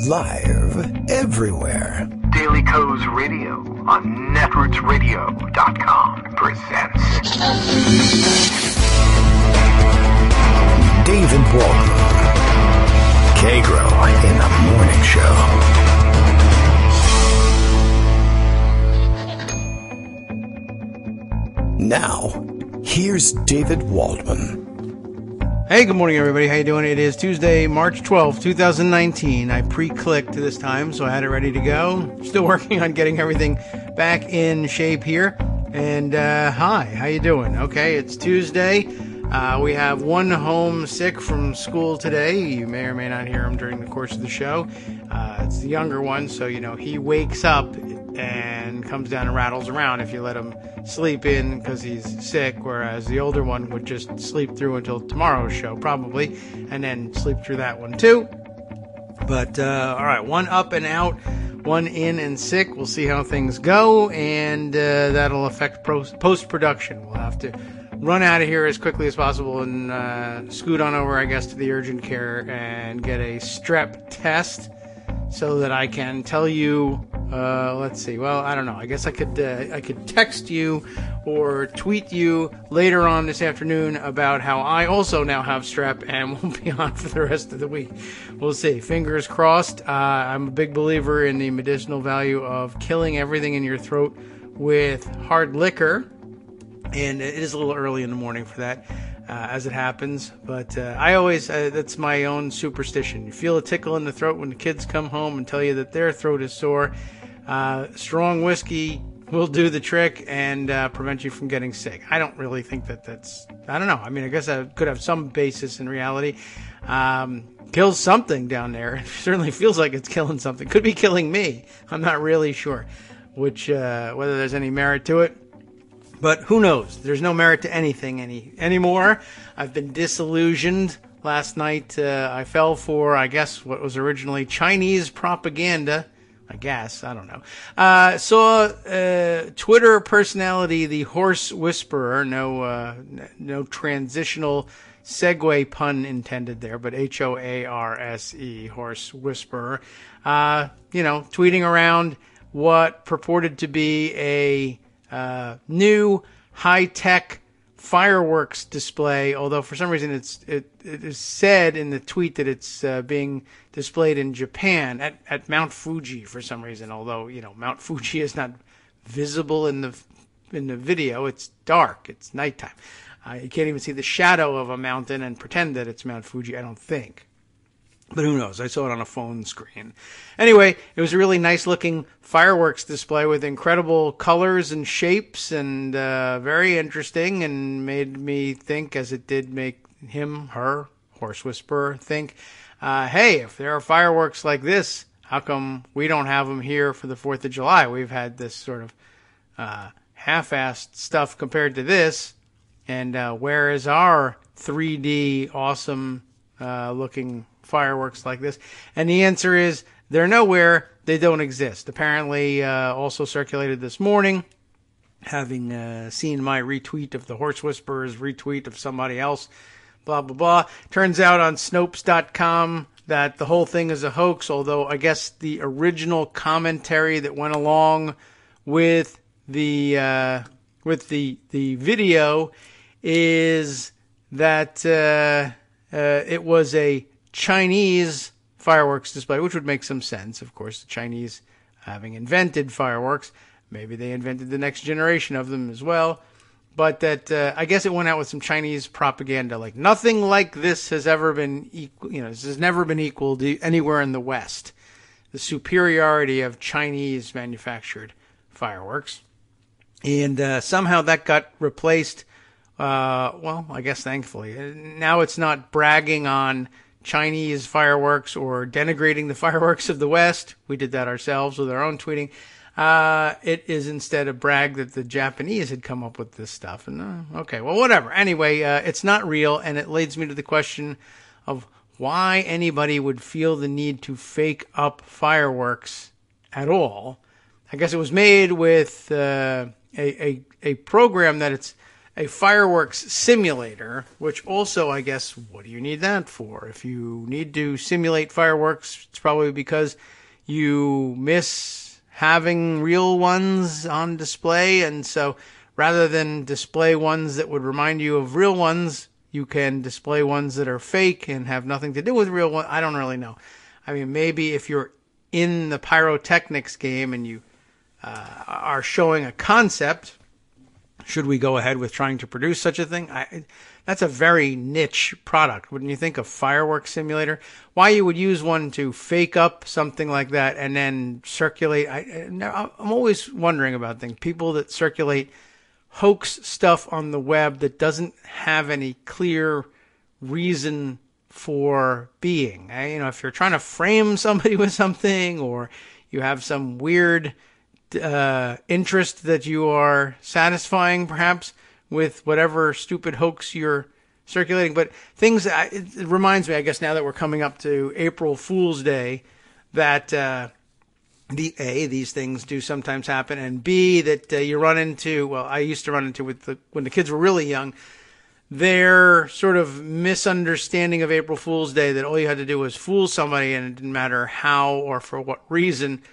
Live everywhere. Daily Co's Radio on netrootsradio.com presents David Waldman. Kagro in the Morning Show. Now, here's David Waldman. Hey, good morning, everybody. How you doing? It is Tuesday, March 12th, 2019. I pre-clicked this time, so I had it ready to go. Still working on getting everything back in shape here. And, hi, how you doing? Okay, it's Tuesday. We have one home sick from school today. You may or may not hear him during the course of the show. It's the younger one, so, he wakes up and comes down and rattles around if you let him sleep in because he's sick, whereas the older one would just sleep through until tomorrow's show, probably, and then sleep through that one, too. But, all right, one up and out, one in and sick. We'll see how things go, and that'll affect post-production. We'll have to run out of here as quickly as possible and scoot on over, I guess, to the urgent care and get a strep test so that I can tell you, let's see, well, I don't know. I guess I could text you or tweet you later on this afternoon about how I also now have strep and won't be on for the rest of the week. We'll see. Fingers crossed. I'm a big believer in the medicinal value of killing everything in your throat with hard liquor. And it is a little early in the morning for that, as it happens. But I always, that's my own superstition. You feel a tickle in the throat when the kids come home and tell you that their throat is sore. Strong whiskey will do the trick and prevent you from getting sick. I don't really think that's, I don't know. I mean, I guess I could have some basis in reality. Kills something down there. It certainly feels like it's killing something. Could be killing me. I'm not really sure whether there's any merit to it. But who knows? There's no merit to anything anymore. I've been disillusioned. Last night I fell for, I guess, what was originally Chinese propaganda. I guess. I don't know. Saw Twitter personality, the Horse Whisperer. No transitional segue pun intended there, but Horse, Horse Whisperer. Tweeting around what purported to be a new high-tech fireworks display, although for some reason it is said in the tweet that it's being displayed in Japan at Mount Fuji for some reason, although Mount Fuji is not visible in the video. It's dark, it's nighttime. You can't even see the shadow of a mountain and pretend that it's Mount Fuji, I don't think. But who knows? I saw it on a phone screen. Anyway, it was a really nice-looking fireworks display with incredible colors and shapes and very interesting, and made me think, as it did make her, Horse Whisperer, think, hey, if there are fireworks like this, how come we don't have them here for the 4th of July? We've had this sort of half-assed stuff compared to this, and where is our 3D awesome looking fireworks like this? And the answer is they're nowhere. They don't exist. Apparently, also circulated this morning, having seen my retweet of the Horse Whisperer's retweet of somebody else, blah, blah, blah. Turns out on Snopes.com that the whole thing is a hoax, although I guess the original commentary that went along with the video is that it was a Chinese fireworks display, which would make some sense. Of course, the Chinese having invented fireworks, maybe they invented the next generation of them as well. But that I guess it went out with some Chinese propaganda, like nothing like this has ever been equal. This has never been equal to anywhere in the West. The superiority of Chinese manufactured fireworks, and somehow that got replaced. I guess thankfully now it's not bragging on Chinese fireworks or denigrating the fireworks of the West. We did that ourselves with our own tweeting. It is instead a brag that the Japanese had come up with this stuff. And okay, well, whatever. Anyway, it's not real, and it leads me to the question of why anybody would feel the need to fake up fireworks at all. I guess it was made with a program that a fireworks simulator, which also, I guess, what do you need that for? If you need to simulate fireworks, it's probably because you miss having real ones on display, and so rather than display ones that would remind you of real ones, you can display ones that are fake and have nothing to do with real ones. I don't really know. I mean, maybe if you're in the pyrotechnics game and you are showing a concept, should we go ahead with trying to produce such a thing? That's a very niche product, wouldn't you think? A fireworks simulator? Why you would use one to fake up something like that and then circulate? I'm always wondering about things. People that circulate hoax stuff on the web that doesn't have any clear reason for being. If you're trying to frame somebody with something, or you have some weird interest that you are satisfying, perhaps, with whatever stupid hoax you're circulating. But it reminds me, I guess, now that we're coming up to April Fool's Day, that these things do sometimes happen, and B, that you run into, well, I used to run into when the kids were really young, their sort of misunderstanding of April Fool's Day, that all you had to do was fool somebody and it didn't matter how or for what reason.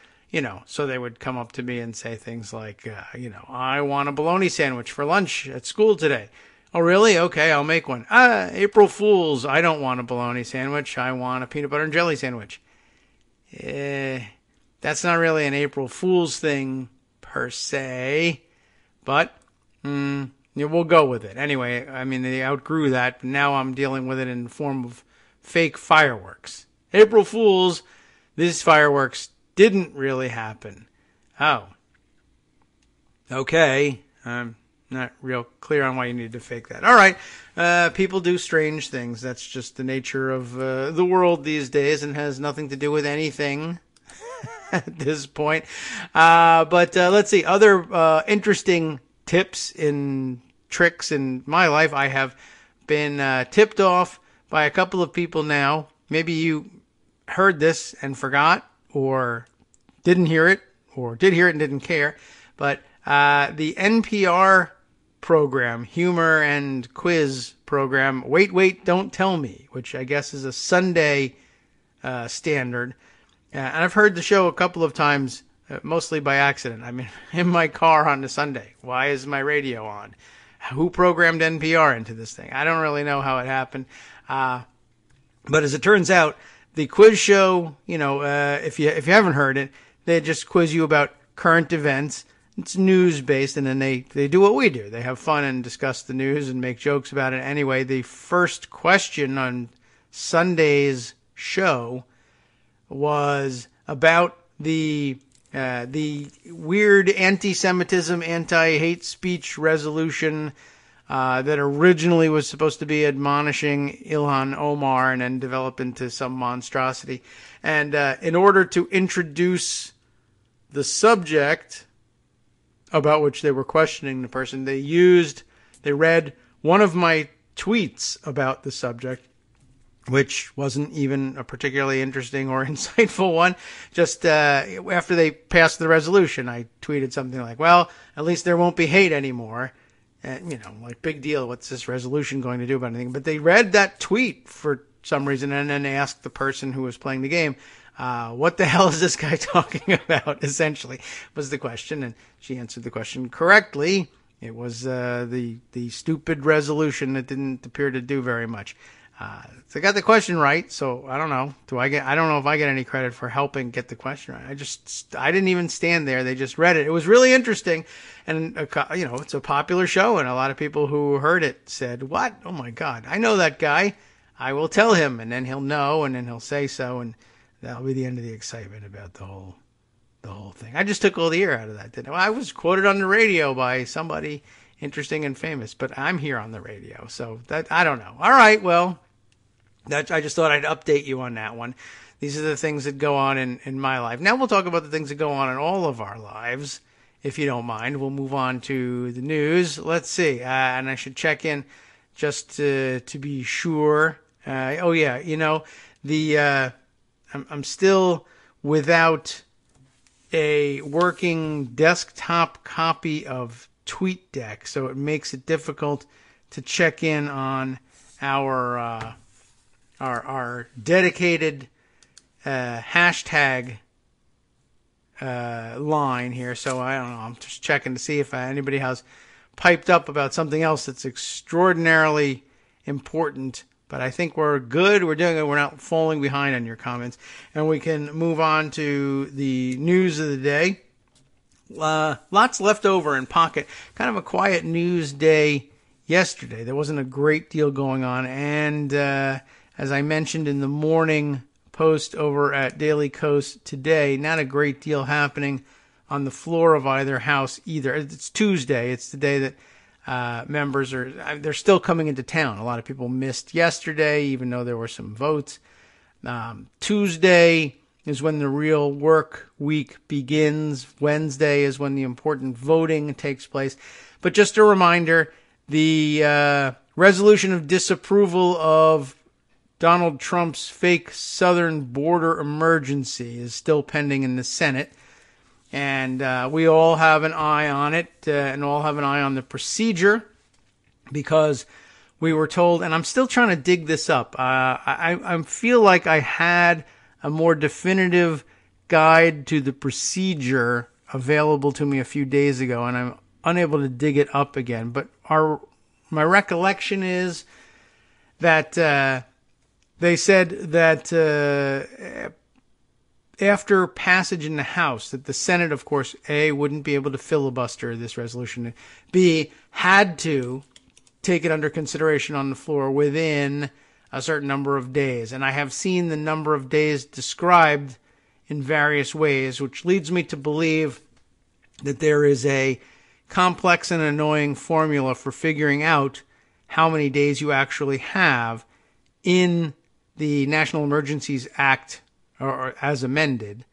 So they would come up to me and say things like, I want a bologna sandwich for lunch at school today. Oh, really? Okay, I'll make one. April Fools, I don't want a bologna sandwich. I want a peanut butter and jelly sandwich. That's not really an April Fool's thing per se, but we'll go with it. Anyway, I mean, they outgrew that, but now I'm dealing with it in the form of fake fireworks. April Fools, these fireworks didn't really happen. Oh. Okay. I'm not real clear on why you need to fake that. All right. People do strange things. That's just the nature of the world these days, and has nothing to do with anything at this point. But let's see. Other interesting tips and tricks in my life. I have been tipped off by a couple of people now. Maybe you heard this and forgot, or didn't hear it, or did hear it and didn't care. But the NPR program, humor and quiz program, Wait, Don't Tell Me, which I guess is a Sunday standard. And I've heard the show a couple of times, mostly by accident. I mean, in my car on a Sunday. Why is my radio on? Who programmed NPR into this thing? I don't really know how it happened. But as it turns out, the quiz show, if you haven't heard it, they just quiz you about current events. It's news-based, and then they do what we do. They have fun and discuss the news and make jokes about it. Anyway, the first question on Sunday's show was about the weird anti-Semitism, anti-hate speech resolution that originally was supposed to be admonishing Ilhan Omar and then develop into some monstrosity. And in order to introduce the subject about which they were questioning the person, they read one of my tweets about the subject, which wasn't even a particularly interesting or insightful one. Just after they passed the resolution, I tweeted something like, well, at least there won't be hate anymore. Like, big deal. What's this resolution going to do about anything? But they read that tweet for some reason, and then they asked the person who was playing the game, what the hell is this guy talking about, essentially, was the question. And she answered the question correctly. It was the stupid resolution that didn't appear to do very much. So I got the question right, so I don't know. I don't know if I get any credit for helping get the question right. I didn't even stand there. They just read it. It was really interesting. And, it's a popular show, and a lot of people who heard it said, what? Oh my God, I know that guy. I will tell him, and then he'll know, and then he'll say so, and that'll be the end of the excitement about the whole thing. I just took all the air out of that, didn't I? I was quoted on the radio by somebody interesting and famous, but I'm here on the radio, so that, I don't know. All right, well, I just thought I'd update you on that one. These are the things that go on in my life. Now we'll talk about the things that go on in all of our lives, if you don't mind. We'll move on to the news. Let's see, and I should check in just to be sure. I'm still without a working desktop copy of tweet deck, so it makes it difficult to check in on our dedicated hashtag line here. So I don't know. I'm just checking to see if anybody has piped up about something else that's extraordinarily important. But I think we're good. We're doing it. We're not falling behind on your comments. And we can move on to the news of the day. Lots left over in pocket. Kind of a quiet news day yesterday. There wasn't a great deal going on. And as I mentioned in the morning post over at Daily Kos today, not a great deal happening on the floor of either house either. It's Tuesday. It's the day that members they're still coming into town. A lot of people missed yesterday, even though there were some votes. Tuesday is when the real work week begins. Wednesday is when the important voting takes place. But just a reminder, the resolution of disapproval of Donald Trump's fake southern border emergency is still pending in the Senate. And we all have an eye on it and all have an eye on the procedure because we were told, and I'm still trying to dig this up. I feel like I had a more definitive guide to the procedure available to me a few days ago, and I'm unable to dig it up again. But my recollection is that they said that after passage in the House, that the Senate, of course, A, wouldn't be able to filibuster this resolution, B, had to take it under consideration on the floor within a certain number of days. And I have seen the number of days described in various ways, which leads me to believe that there is a complex and annoying formula for figuring out how many days you actually have in the National Emergencies Act, or as amended,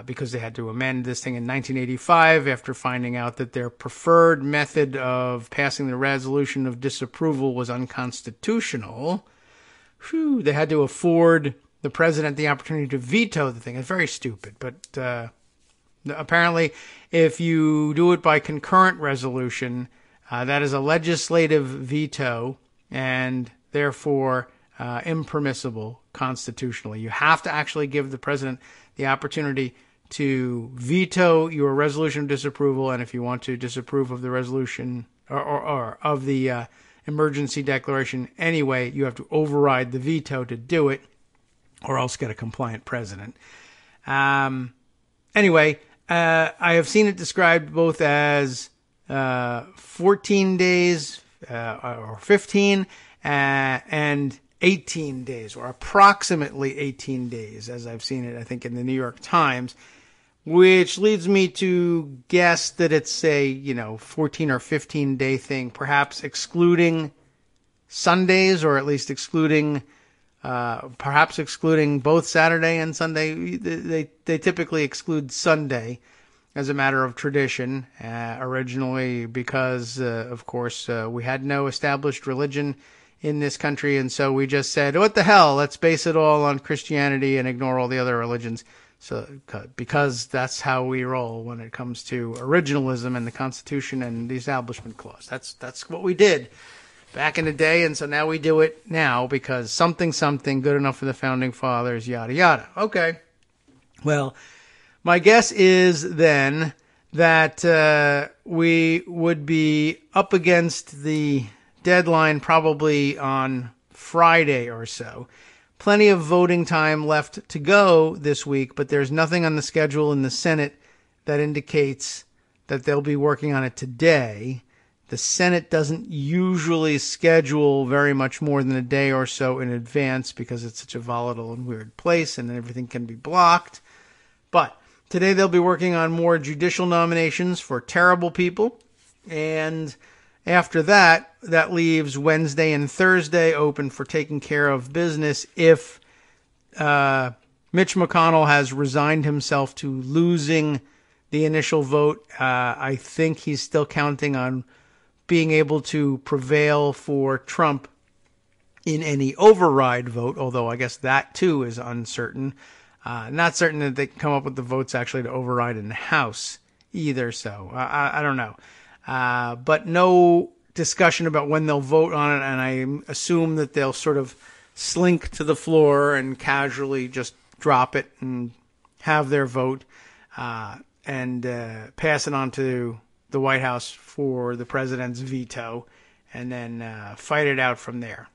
because they had to amend this thing in 1985 after finding out that their preferred method of passing the resolution of disapproval was unconstitutional. They had to afford the president the opportunity to veto the thing. It's very stupid, but apparently if you do it by concurrent resolution, that is a legislative veto and therefore impermissible constitutionally. You have to actually give the president the opportunity to veto your resolution of disapproval, and if you want to disapprove of the resolution or of the emergency declaration anyway, you have to override the veto to do it, or else get a compliant president. Anyway, I have seen it described both as 14 days or 15 and 18 days, or approximately 18 days, as I've seen it, I think, in the New York Times, which leads me to guess that it's a, 14 or 15 day thing, perhaps excluding Sundays, or at least excluding both Saturday and Sunday. They typically exclude Sunday as a matter of tradition, originally because, of course, we had no established religion in this country, and so we just said, what the hell, let's base it all on Christianity and ignore all the other religions. So, because that's how we roll when it comes to originalism and the Constitution and the Establishment Clause. That's what we did back in the day, and so now we do it now because something good enough for the Founding Fathers, yada yada. Okay. Well, my guess is then that we would be up against the deadline probably on Friday or so. Plenty of voting time left to go this week, but there's nothing on the schedule in the Senate that indicates that they'll be working on it today. The Senate doesn't usually schedule very much more than a day or so in advance because it's such a volatile and weird place and everything can be blocked. But today they'll be working on more judicial nominations for terrible people, and after that, that leaves Wednesday and Thursday open for taking care of business if Mitch McConnell has resigned himself to losing the initial vote. I think he's still counting on being able to prevail for Trump in any override vote, although I guess that too is uncertain. Not certain that they can come up with the votes actually to override in the House either, so I don't know. but no discussion about when they'll vote on it, and I assume that they'll sort of slink to the floor and casually just drop it and have their vote and pass it on to the White House for the president's veto, and then fight it out from there.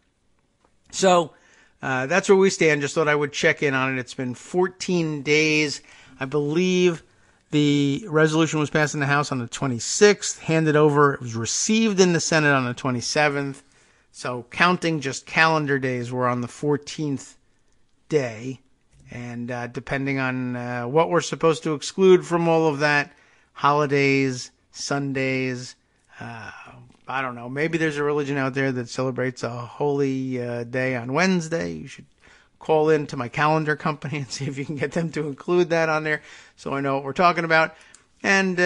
So that's where we stand. Just thought I would check in on it. It's been 14 days. I believe the resolution was passed in the House on the 26th, handed over. It was received in the Senate on the 27th. So counting just calendar days, we're on the 14th day. And depending on what we're supposed to exclude from all of that, holidays, Sundays, I don't know. Maybe there's a religion out there that celebrates a holy day on Wednesday. You should call in to my calendar company and see if you can get them to include that on there so I know what we're talking about. And,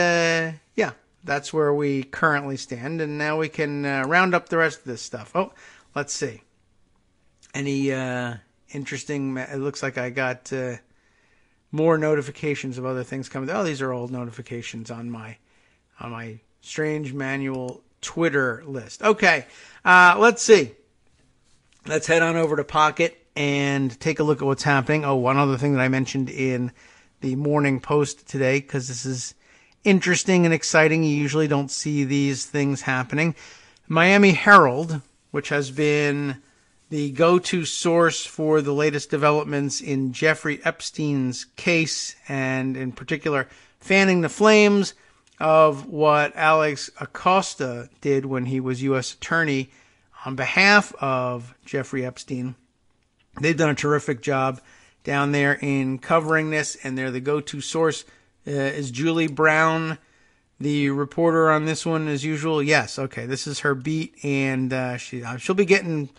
yeah, that's where we currently stand. And now we can round up the rest of this stuff. Oh, let's see. Any interesting... It looks like I got more notifications of other things coming. Oh, these are old notifications on my Strange Manual Twitter list. Okay, let's see. Let's head on over to Pocket and take a look at what's happening. Oh, one other thing that I mentioned in the Morning Post today, because this is interesting and exciting. You usually don't see these things happening. Miami Herald, which has been the go-to source for the latest developments in Jeffrey Epstein's case, and in particular, fanning the flames of what Alex Acosta did when he was U.S. Attorney on behalf of Jeffrey Epstein. They've done a terrific job down there in covering this, and they're the go-to source. Is Julie Brown the reporter on this one as usual? Yes, okay, this is her beat, and she'll be getting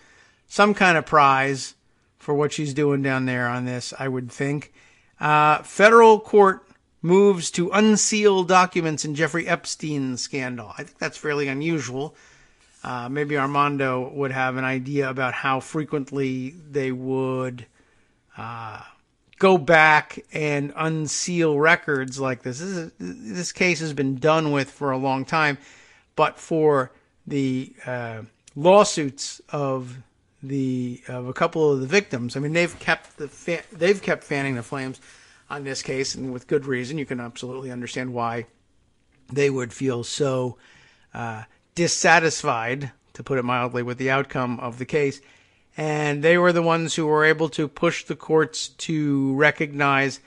some kind of prize for what she's doing down there on this, I would think. Federal court moves to unseal documents in Jeffrey Epstein scandal. I think that's fairly unusual. Maybe Armando would have an idea about how frequently they would go back and unseal records like this. This case has been done with for a long time, but for the lawsuits of a couple of the victims, I mean, they've kept fanning the flames on this case, and with good reason. You can absolutely understand why they would feel so dissatisfied, to put it mildly, with the outcome of the case. And they were the ones who were able to push the courts to recognize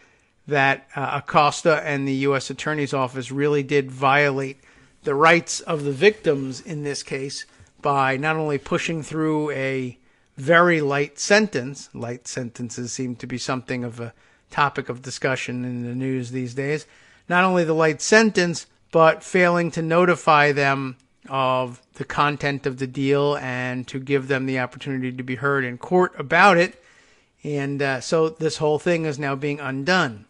that Acosta and the U.S. Attorney's Office really did violate the rights of the victims in this case by not only pushing through a very light sentence. Light sentences seem to be something of a topic of discussion in the news these days. Not only the light sentence, but failing to notify them of the content of the deal and to give them the opportunity to be heard in court about it. And so this whole thing is now being undone.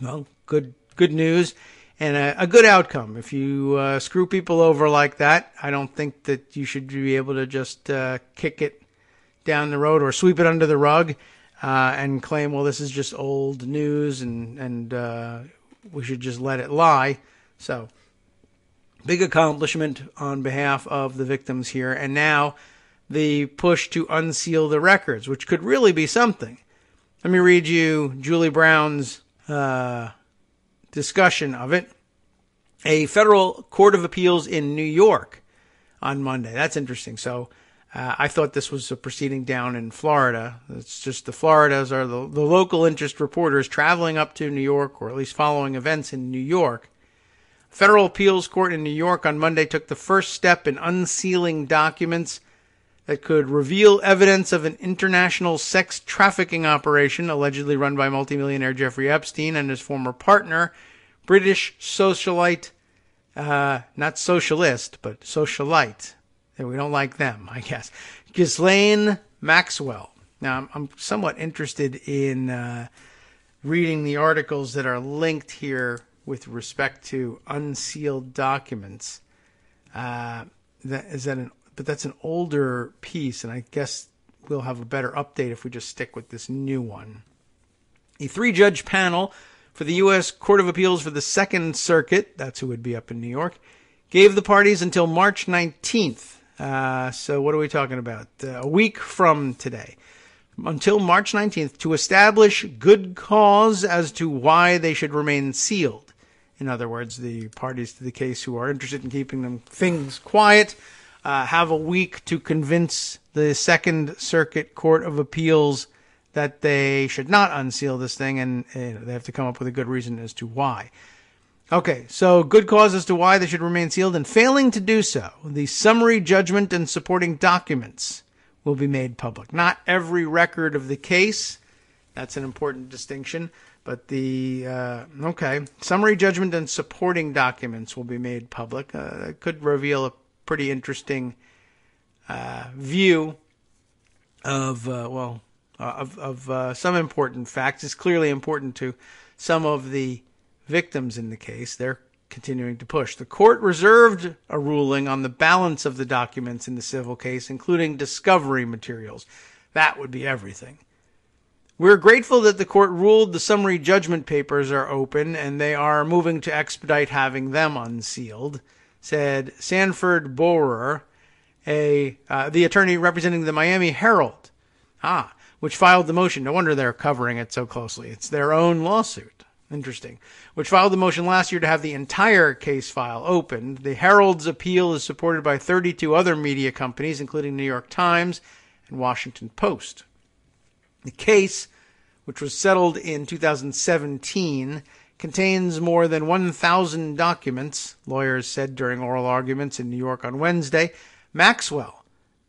Well, good news and a good outcome. If you screw people over like that, I don't think that you should be able to just kick it down the road or sweep it under the rug and claim, well, this is just old news and we should just let it lie. So, big accomplishment on behalf of the victims here. And now the push to unseal the records, which could really be something. Let me read you Julie Brown's discussion of it. A federal court of appeals in New York on Monday. That's interesting. So I thought this was a proceeding down in Florida. It's just the Floridas are the local interest reporters traveling up to New York, or at least following events in New York. Federal appeals court in New York on Monday took the first step in unsealing documents that could reveal evidence of an international sex trafficking operation allegedly run by multimillionaire Jeffrey Epstein and his former partner, British socialite, not socialist, but socialite. We don't like them, I guess. Ghislaine Maxwell. Now, I'm somewhat interested in reading the articles that are linked here with respect to unsealed documents. But that's an older piece, and I guess we'll have a better update if we just stick with this new one. A 3-judge panel for the U.S. Court of Appeals for the Second Circuit, that's who would be up in New York, gave the parties until March 19th. So what are we talking about? A week from today. Until March 19th to establish good cause as to why they should remain sealed. In other words, the parties to the case who are interested in keeping them things quiet have a week to convince the Second Circuit Court of Appeals that they should not unseal this thing, and they have to come up with a good reason as to why. Okay, so good cause as to why they should remain sealed, and failing to do so, the summary judgment and supporting documents will be made public. Not every record of the case, that's an important distinction, but summary judgment and supporting documents will be made public. It could reveal a pretty interesting view of some important facts. It's clearly important to some of the victims in the case. They're continuing to push. The court reserved a ruling on the balance of the documents in the civil case, including discovery materials. That would be everything. We're grateful that the court ruled the summary judgment papers are open and they are moving to expedite having them unsealed, said Sanford Borer, the attorney representing the Miami Herald, which filed the motion. No wonder they're covering it so closely. It's their own lawsuit. Interesting. Which filed the motion last year to have the entire case file opened. The Herald's appeal is supported by 32 other media companies, including New York Times and Washington Post. The case, which was settled in 2017, contains more than 1,000 documents, lawyers said during oral arguments in New York on Wednesday. Maxwell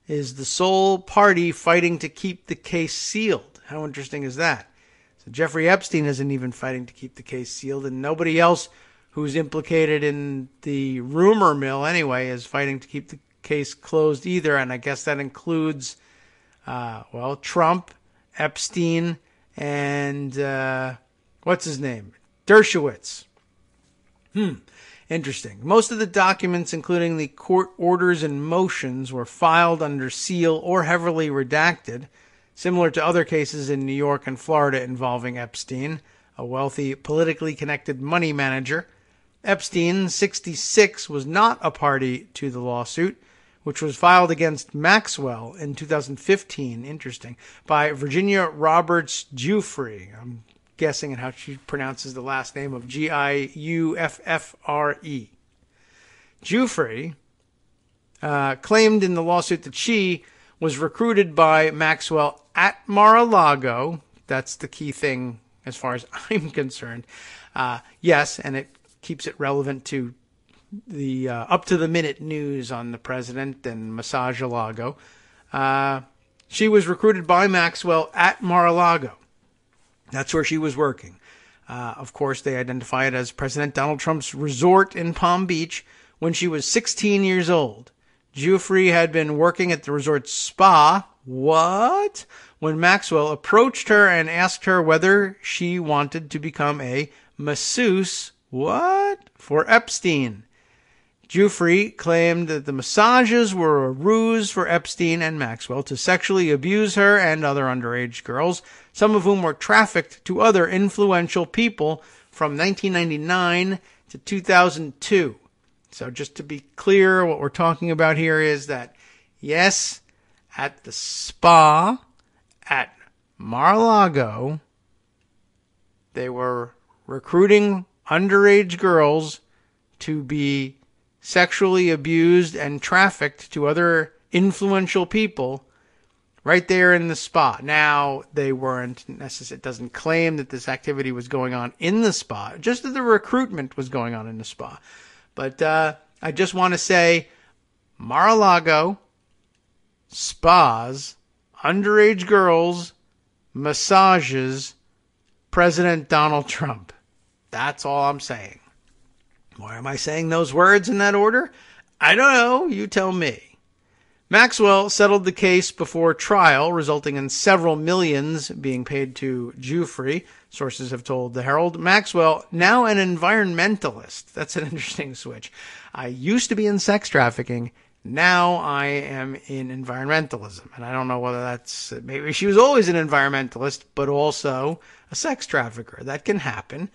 is the sole party fighting to keep the case sealed. How interesting is that? So Jeffrey Epstein isn't even fighting to keep the case sealed, and nobody else who's implicated in the rumor mill anyway is fighting to keep the case closed either, and I guess that includes, Trump, Epstein, and what's his name? Dershowitz. Interesting. Most of the documents, including the court orders and motions, were filed under seal or heavily redacted, similar to other cases in New York and Florida involving Epstein, a wealthy, politically connected money manager. Epstein, 66, was not a party to the lawsuit, which was filed against Maxwell in 2015, interesting, by Virginia Roberts Giuffre. I'm guessing at how she pronounces the last name of Giuffre. Giuffre claimed in the lawsuit that she was recruited by Maxwell at Mar-a-Lago. That's the key thing as far as I'm concerned. Yes, and it keeps it relevant to the up-to-the-minute news on the president and Massage-a-Lago. She was recruited by Maxwell at Mar-a-Lago. That's where she was working. Of course, they identify it as President Donald Trump's resort in Palm Beach when she was 16 years old. Giuffre had been working at the resort's spa. What? When Maxwell approached her and asked her whether she wanted to become a masseuse. What? For Epstein. Giuffre claimed that the massages were a ruse for Epstein and Maxwell to sexually abuse her and other underage girls, some of whom were trafficked to other influential people from 1999 to 2002. So just to be clear, what we're talking about here is that, yes, at the spa at Mar-a-Lago, they were recruiting underage girls to be sexually abused and trafficked to other influential people right there in the spa. Now, they weren't necessarily, it doesn't claim that this activity was going on in the spa, just that the recruitment was going on in the spa. But I just want to say, Mar-a-Lago, spas, underage girls, massages, President Donald Trump. That's all I'm saying. Why am I saying those words in that order? I don't know. You tell me. Maxwell settled the case before trial, resulting in several millions being paid to Giuffre, sources have told the Herald. Maxwell, now an environmentalist. That's an interesting switch. I used to be in sex trafficking. Now I am in environmentalism. And I don't know whether that's, maybe she was always an environmentalist, but also a sex trafficker. That can happen.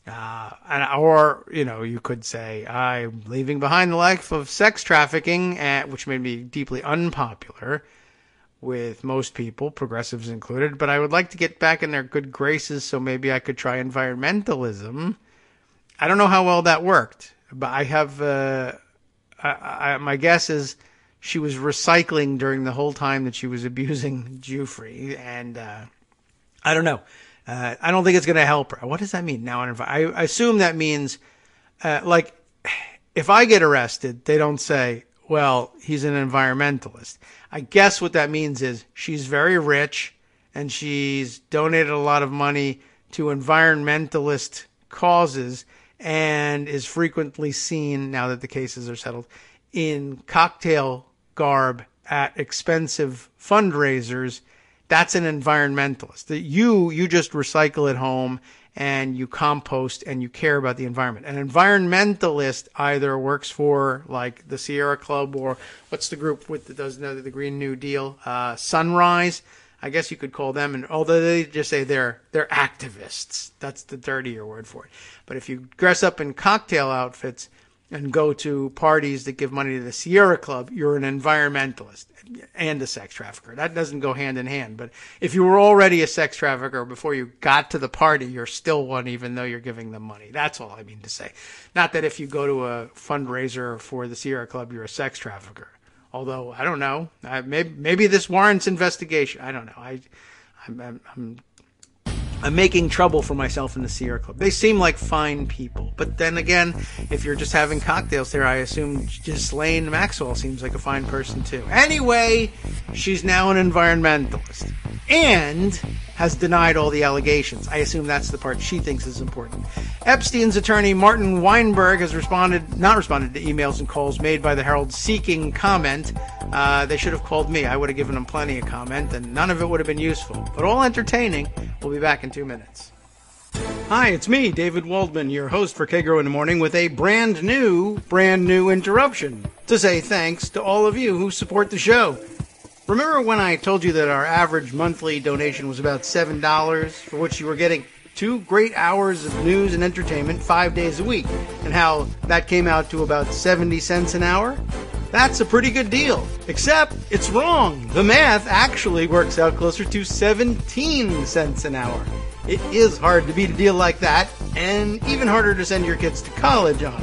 Or, you could say, I'm leaving behind the life of sex trafficking, which made me deeply unpopular with most people, progressives included, but I would like to get back in their good graces, so maybe I could try environmentalism. I don't know how well that worked, but I have, my guess is she was recycling during the whole time that she was abusing Jufrey, and I don't know. I don't think it's going to help her. What does that mean? Now, I assume that means, like, if I get arrested, they don't say, well, he's an environmentalist. I guess what that means is she's very rich and she's donated a lot of money to environmentalist causes and is frequently seen, now that the cases are settled, in cocktail garb at expensive fundraisers. That's an environmentalist. You just recycle at home and you compost and you care about the environment. An environmentalist either works for like the Sierra Club, or what's the group that does the Green New Deal? Sunrise, I guess you could call them. And although they just say they're activists, that's the dirtier word for it. But if you dress up in cocktail outfits and go to parties that give money to the Sierra Club, you're an environmentalist and a sex trafficker. That doesn't go hand in hand. But if you were already a sex trafficker before you got to the party, you're still one, even though you're giving them money. That's all I mean to say. Not that if you go to a fundraiser for the Sierra Club, you're a sex trafficker. Although, I don't know. Maybe this warrants investigation. I don't know. I'm making trouble for myself in the Sierra Club. They seem like fine people. But then again, if you're just having cocktails there, I assume Ghislaine Maxwell seems like a fine person too. Anyway, she's now an environmentalist and has denied all the allegations. I assume that's the part she thinks is important. Epstein's attorney, Martin Weinberg, has not responded to emails and calls made by the Herald seeking comment. They should have called me. I would have given them plenty of comment, and none of it would have been useful. But all entertaining. We'll be back in 2 minutes. Hi, it's me, David Waldman, your host for Kagro in the Morning, with a brand new interruption to say thanks to all of you who support the show. Remember when I told you that our average monthly donation was about $7, for which you were getting 2 great hours of news and entertainment 5 days a week, and how that came out to about 70 cents an hour? That's a pretty good deal. Except it's wrong. The math actually works out closer to 17 cents an hour. It is hard to beat a deal like that, and even harder to send your kids to college on.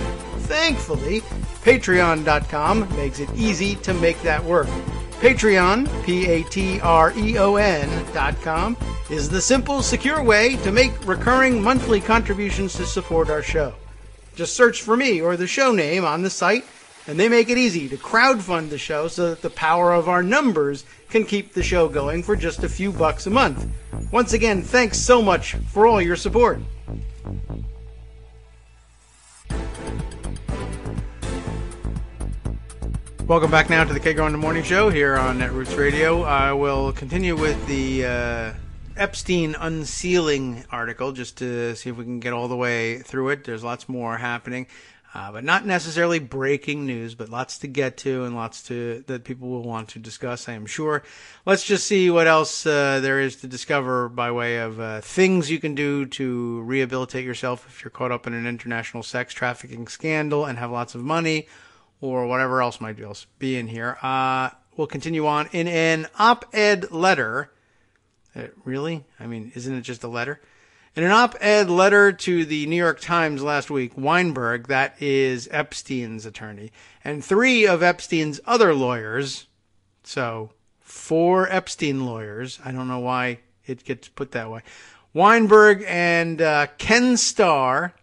Thankfully, Patreon.com makes it easy to make that work. Patreon, Patreon.com, is the simple, secure way to make recurring monthly contributions to support our show. Just search for me or the show name on the site, and they make it easy to crowdfund the show so that the power of our numbers can keep the show going for just a few bucks a month. Once again, thanks so much for all your support. Welcome back now to the Kagro in the Morning Show here on Netroots Radio. I will continue with the Epstein unsealing article just to see if we can get all the way through it. There's lots more happening, but not necessarily breaking news, but lots to get to and lots that people will want to discuss, I am sure. Let's just see what else there is to discover by way of things you can do to rehabilitate yourself if you're caught up in an international sex trafficking scandal and have lots of money, or whatever else might be in here. We'll continue on. In an op-ed letter, really? I mean, isn't it just a letter? In an op-ed letter to the New York Times last week, Weinberg, that is Epstein's attorney, and 3 of Epstein's other lawyers, so 4 Epstein lawyers, I don't know why it gets put that way, Weinberg and Ken Starr,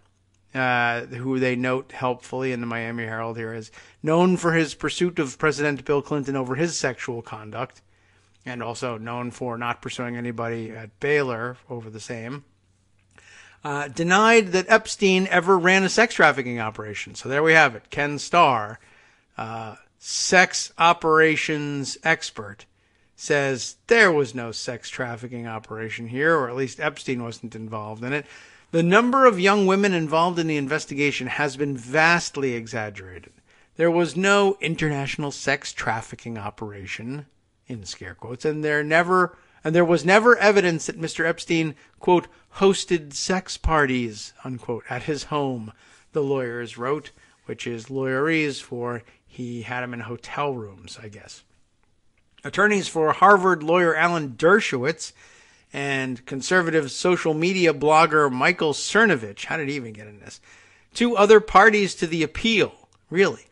who they note helpfully in the Miami Herald here, is known for his pursuit of President Bill Clinton over his sexual conduct, and also known for not pursuing anybody at Baylor over the same, denied that Epstein ever ran a sex trafficking operation. So there we have it. Ken Starr, sex operations expert, says there was no sex trafficking operation here, or at least Epstein wasn't involved in it. The number of young women involved in the investigation has been vastly exaggerated. There was no international sex trafficking operation, in scare quotes, and there never And there was never evidence that Mr. Epstein, quote, hosted sex parties, unquote, at his home, the lawyers wrote, which is lawyerese for he had them in hotel rooms, I guess. Attorneys for Harvard lawyer Alan Dershowitz and conservative social media blogger Michael Cernovich, how did he even get in this? Two other parties to the appeal, really,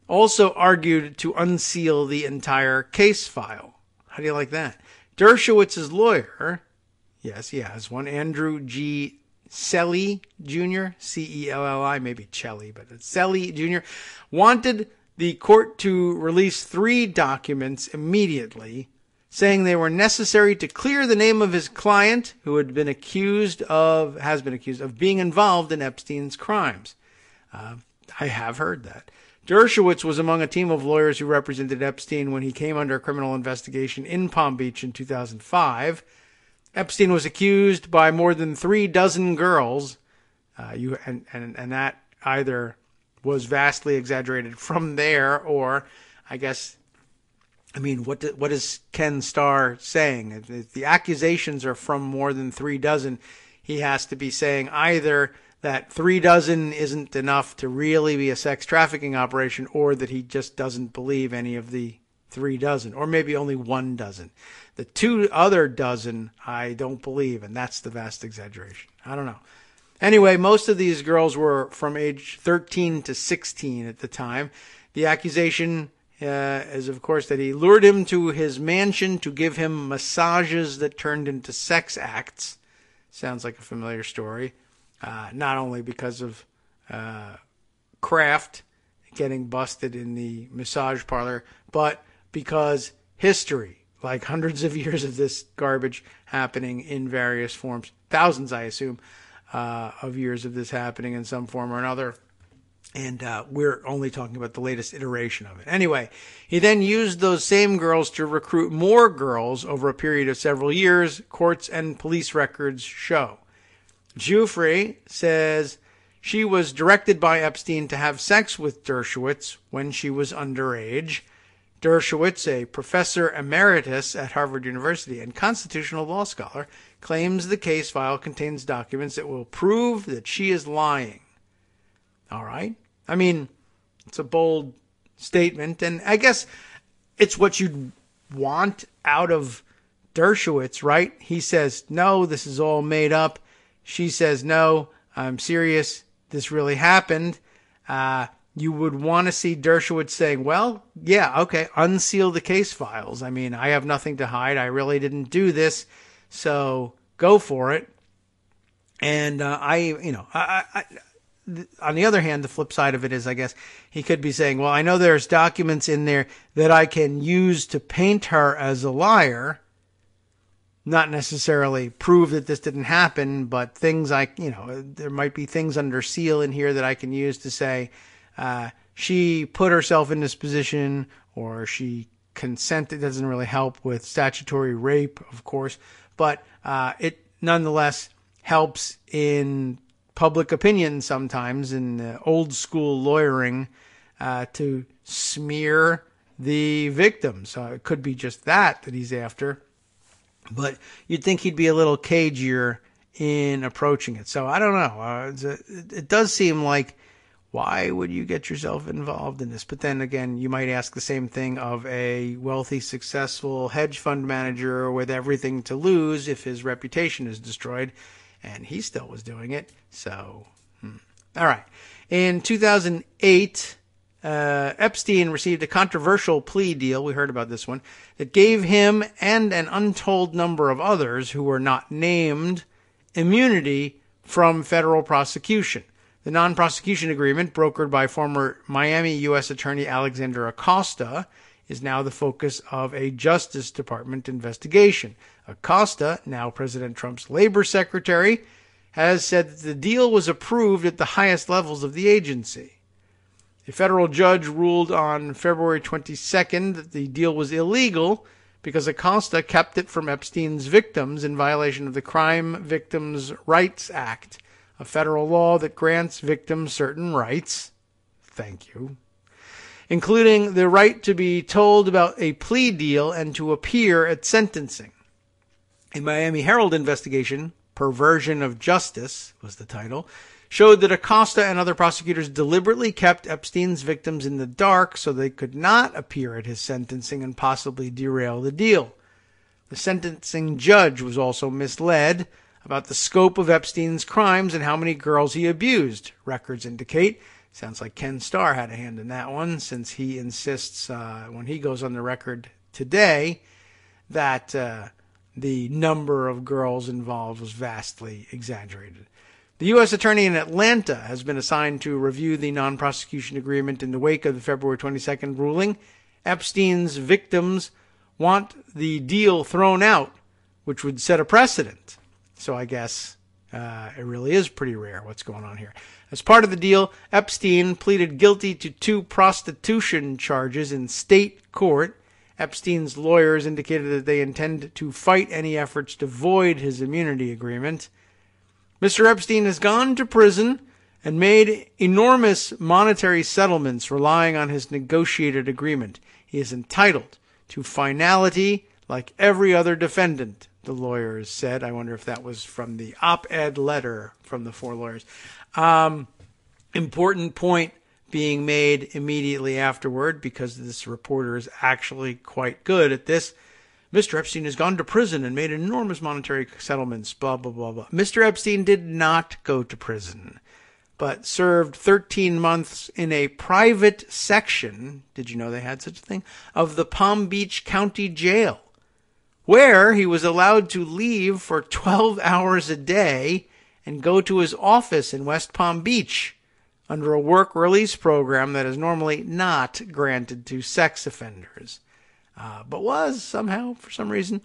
also argued to unseal the entire case file. How do you like that? Dershowitz's lawyer, yes, he has one, Andrew G. Celli Jr., C-E-L-L-I, maybe Celli, but it's Celli Jr., wanted the court to release 3 documents immediately, saying they were necessary to clear the name of his client, who has been accused of being involved in Epstein's crimes. I have heard that. Dershowitz was among a team of lawyers who represented Epstein when he came under criminal investigation in Palm Beach in 2005. Epstein was accused by more than 3 dozen girls, and that either was vastly exaggerated from there, or what is Ken Starr saying? If the accusations are from more than 3 dozen, he has to be saying either that 3 dozen isn't enough to really be a sex trafficking operation, or that he just doesn't believe any of the 3 dozen, or maybe only 1 dozen. The 2 other dozen, I don't believe, and that's the vast exaggeration. I don't know. Anyway, most of these girls were from age 13 to 16 at the time. The accusation is, of course, that he lured him to his mansion to give him massages that turned into sex acts. Sounds like a familiar story. Not only because of Kraft getting busted in the massage parlor, but because history, like hundreds of years of this garbage happening in various forms, thousands, I assume, of years of this happening in some form or another. And we're only talking about the latest iteration of it. Anyway, he then used those same girls to recruit more girls over a period of several years, courts and police records show. Giuffre says she was directed by Epstein to have sex with Dershowitz when she was underage. Dershowitz, a professor emeritus at Harvard University and constitutional law scholar, claims the case file contains documents that will prove that she is lying. All right. I mean, it's a bold statement, and I guess it's what you'd want out of Dershowitz, right? He says, no, this is all made up. She says, no, I'm serious. This really happened. You would want to see Dershowitz saying, well, yeah, okay, unseal the case files. I mean, I have nothing to hide. I really didn't do this, so go for it. And on the other hand, the flip side of it is, I guess, he could be saying, well, I know there's documents in there that I can use to paint her as a liar, not necessarily prove that this didn't happen, but things there might be things under seal in here that I can use to say, she put herself in this position, or she consented. It doesn't really help with statutory rape, of course, but it nonetheless helps in public opinion sometimes, in old school lawyering, to smear the victim. So it could be just that he's after. But you'd think he'd be a little cagier in approaching it. So I don't know. It does seem like, why would you get yourself involved in this? But then again, you might ask the same thing of a wealthy, successful hedge fund manager with everything to lose if his reputation is destroyed. And he still was doing it. So, all right. In 2008, Epstein received a controversial plea deal. We heard about this one, that gave him and an untold number of others who were not named immunity from federal prosecution. The non-prosecution agreement, brokered by former Miami U.S. Attorney Alexander Acosta, is now the focus of a Justice Department investigation. Acosta, now President Trump's labor secretary, has said that the deal was approved at the highest levels of the agency. A federal judge ruled on February 22nd that the deal was illegal because Acosta kept it from Epstein's victims in violation of the Crime Victims' Rights Act, a federal law that grants victims certain rights. Thank you. Including the right to be told about a plea deal and to appear at sentencing. A Miami Herald investigation, Perversion of Justice was the title, showed that Acosta and other prosecutors deliberately kept Epstein's victims in the dark so they could not appear at his sentencing and possibly derail the deal. The sentencing judge was also misled about the scope of Epstein's crimes and how many girls he abused, records indicate. Sounds like Ken Starr had a hand in that one, since he insists, when he goes on the record today, that the number of girls involved was vastly exaggerated. The U.S. Attorney in Atlanta has been assigned to review the non-prosecution agreement in the wake of the February 22nd ruling. Epstein's victims want the deal thrown out, which would set a precedent. So I guess it really is pretty rare what's going on here. As part of the deal, Epstein pleaded guilty to 2 prostitution charges in state court. Epstein's lawyers indicated that they intend to fight any efforts to void his immunity agreement. Mr. Epstein has gone to prison and made enormous monetary settlements relying on his negotiated agreement. He is entitled to finality like every other defendant, the lawyers said. I wonder if that was from the op-ed letter from the 4 lawyers. Important point being made immediately afterward, because this reporter is actually quite good at this. Mr. Epstein has gone to prison and made enormous monetary settlements, blah, blah, blah, blah. Mr. Epstein did not go to prison, but served 13 months in a private section, did you know they had such a thing, of the Palm Beach County Jail, where he was allowed to leave for 12 hours a day and go to his office in West Palm Beach under a work release program that is normally not granted to sex offenders, but was somehow, for some reason,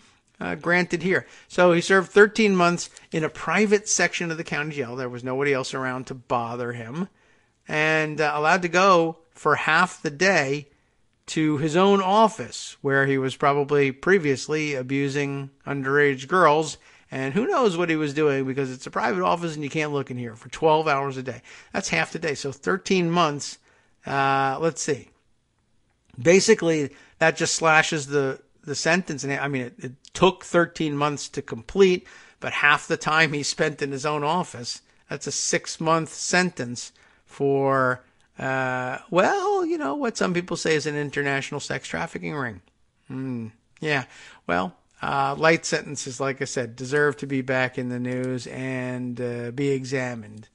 granted here. So he served 13 months in a private section of the county jail. There was nobody else around to bother him, and allowed to go for half the day to his own office, where he was probably previously abusing underage girls. And who knows what he was doing, because it's a private office and you can't look in here, for 12 hours a day. That's half the day. So 13 months, let's see. Basically, that just slashes the sentence. And I mean, it took 13 months to complete, but half the time he spent in his own office. That's a 6-month sentence for, well, you know, what some people say is an international sex trafficking ring. Yeah, well, light sentences, like I said, deserve to be back in the news and be examined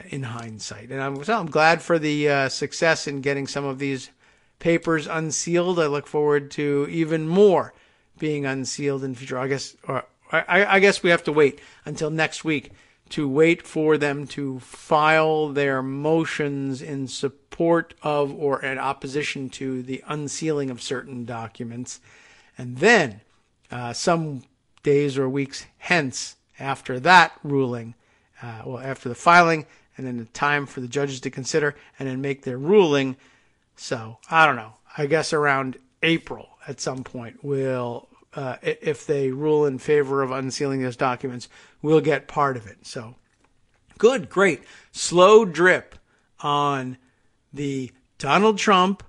in hindsight. And I'm glad for the success in getting some of these papers unsealed. I look forward to even more being unsealed in future. I guess we have to wait until next week to wait for them to file their motions in support of or in opposition to the unsealing of certain documents. And then some days or weeks hence, after that ruling, after the filing, and then the time for the judges to consider and then make their ruling. So, I don't know. I guess around April at some point, we'll, if they rule in favor of unsealing those documents, we'll get part of it. So, good, great. Slow drip on the Donald Trump,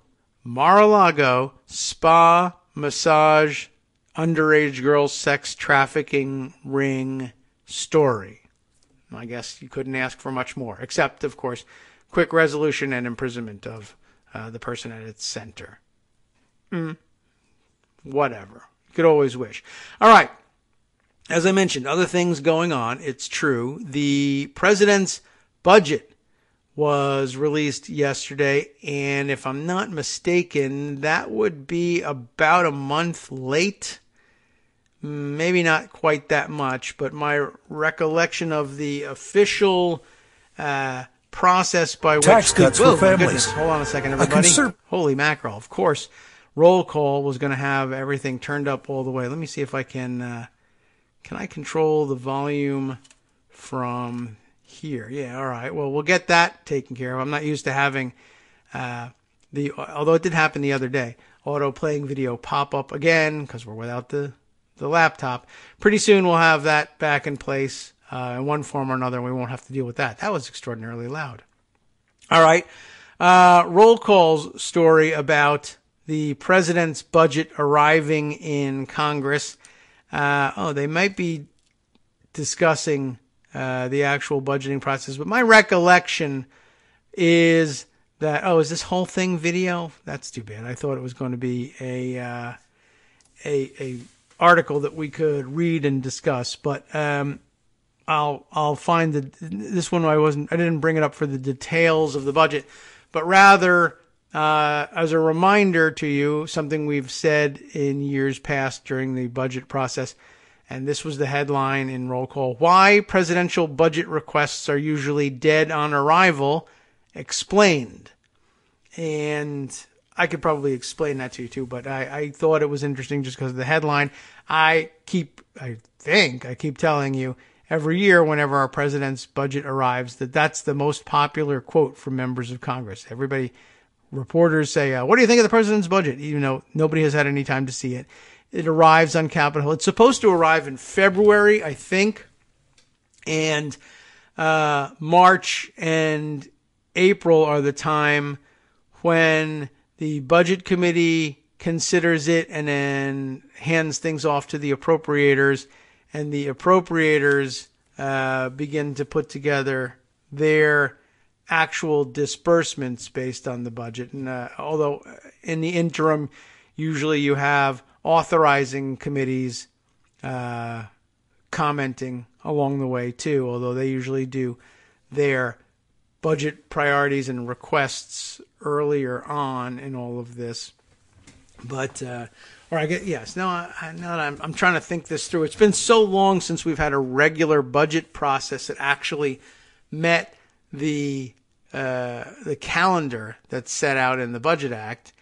Mar-a-Lago, spa, massage, underage girls sex trafficking ring story. I guess you couldn't ask for much more, except, of course, quick resolution and imprisonment of the person at its center. Whatever. You could always wish. All right. As I mentioned, other things going on. It's true. The president's budget was released yesterday, and if I'm not mistaken, that would be about a month late. Maybe not quite that much, but my recollection of the official process by which tax cuts for families. Hold on a second, everybody. Holy mackerel! Of course, roll call was going to have everything turned up all the way. Let me see if I can. Can I control the volume from here? Yeah. All right. Well, we'll get that taken care of. I'm not used to having although it did happen the other day, auto playing video pop up again because we're without the laptop. Pretty soon we'll have that back in place in one form or another, and we won't have to deal with that. That was extraordinarily loud. All right. Roll call's story about the president's budget arriving in Congress. they might be discussing the actual budgeting process. But my recollection is that, is this whole thing video? That's too bad. I thought it was going to be a article that we could read and discuss. But I'll find this one. I didn't bring it up for the details of the budget, but rather as a reminder to you, something we've said in years past during the budget process. And this was the headline in Roll Call: Why Presidential Budget Requests Are Usually Dead on Arrival, Explained. And I could probably explain that to you too, but I thought it was interesting just because of the headline. I keep telling you every year whenever our president's budget arrives that's the most popular quote from members of Congress. Reporters say, what do you think of the president's budget? Even though nobody has had any time to see it. It arrives on Capitol Hill. It's supposed to arrive in February, I think. And March and April are the time when the budget committee considers it and then hands things off to the appropriators. And the appropriators begin to put together their actual disbursements based on the budget. And although in the interim, usually you have authorizing committees commenting along the way too, although they usually do their budget priorities and requests earlier on in all of this. But now that I'm trying to think this through. It's been so long since we've had a regular budget process that actually met the calendar that's set out in the Budget Act.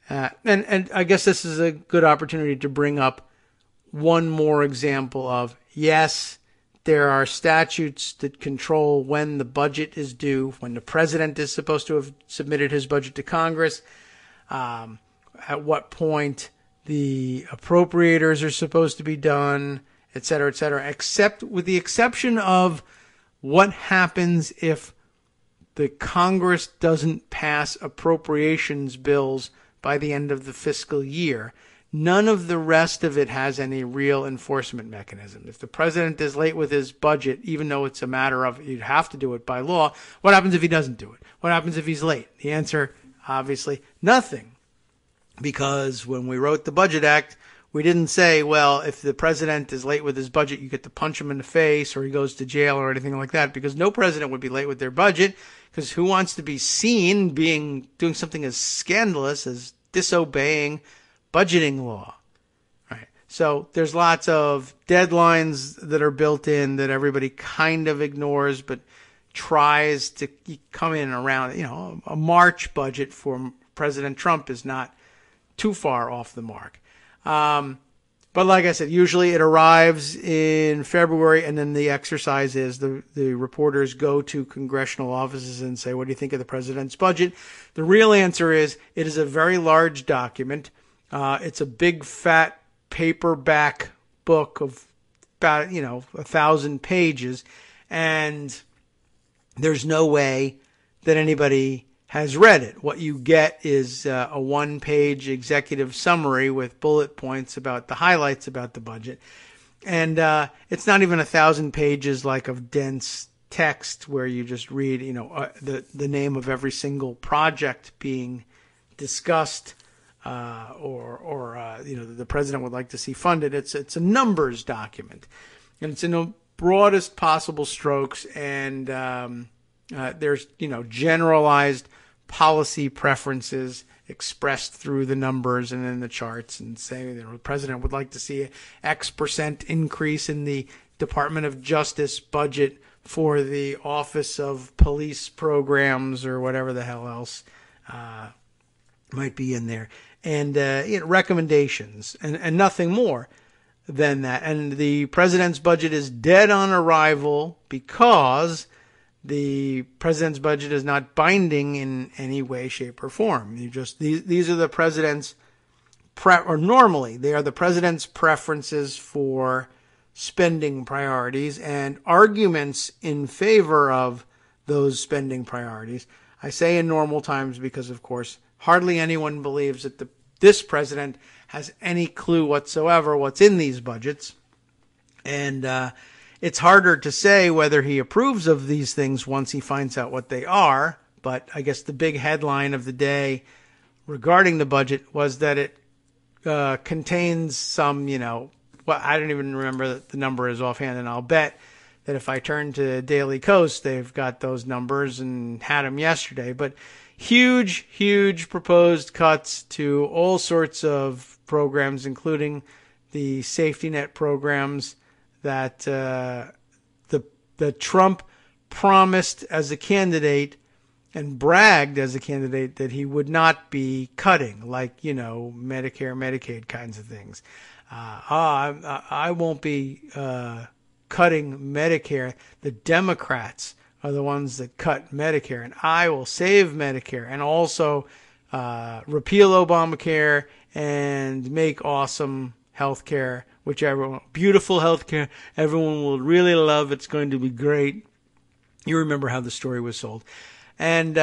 And I guess this is a good opportunity to bring up one more example of, yes, there are statutes that control when the budget is due, when the president is supposed to have submitted his budget to Congress, at what point the appropriators are supposed to be done, et cetera, except with the exception of what happens if the Congress doesn't pass appropriations bills by the end of the fiscal year. None of the rest of it has any real enforcement mechanism. If the president is late with his budget, even though it's a matter of you'd have to do it by law, what happens if he doesn't do it? What happens if he's late? The answer, obviously, nothing. Because when we wrote the Budget Act, we didn't say, well, if the president is late with his budget, you get to punch him in the face or he goes to jail or anything like that, because no president would be late with their budget, because who wants to be seen doing something as scandalous as disobeying budgeting law? Right. So there's lots of deadlines that are built in that everybody kind of ignores, but tries to come in around. A March budget for President Trump is not too far off the mark. But like I said, usually it arrives in February, and then the exercise is the reporters go to congressional offices and say, what do you think of the president's budget? The real answer is it is a very large document. It's a big, fat paperback book of about, 1,000 pages, and there's no way that anybody has read it. What you get is a one-page executive summary with bullet points about the highlights about the budget. And it's not even 1,000 pages like of dense text where you just read, the name of every single project being discussed or the president would like to see funded. It's a numbers document. And it's in the broadest possible strokes, and there's, generalized policy preferences expressed through the numbers and in the charts, and say the president would like to see an X% increase in the Department of Justice budget for the Office of Police Programs or whatever the hell else might be in there, and recommendations and nothing more than that. And the president's budget is dead on arrival because the president's budget is not binding in any way, shape, or form. These are the president's normally they are the president's preferences for spending priorities and arguments in favor of those spending priorities. I say in normal times because, of course, hardly anyone believes that the this president has any clue whatsoever what's in these budgets. And it's harder to say whether he approves of these things once he finds out what they are. But I guess the big headline of the day regarding the budget was that it contains some, well, I don't even remember the number is offhand, and I'll bet that if I turn to Daily Kos, they've got those numbers and had them yesterday. But huge proposed cuts to all sorts of programs, including the safety net programs that the Trump promised as a candidate and bragged as a candidate that he would not be cutting, like, Medicare, Medicaid kinds of things. I won't be cutting Medicare. The Democrats are the ones that cut Medicare, and I will save Medicare and also repeal Obamacare and make awesome health care, beautiful health care everyone will really love. It's going to be great. You remember how the story was sold. And,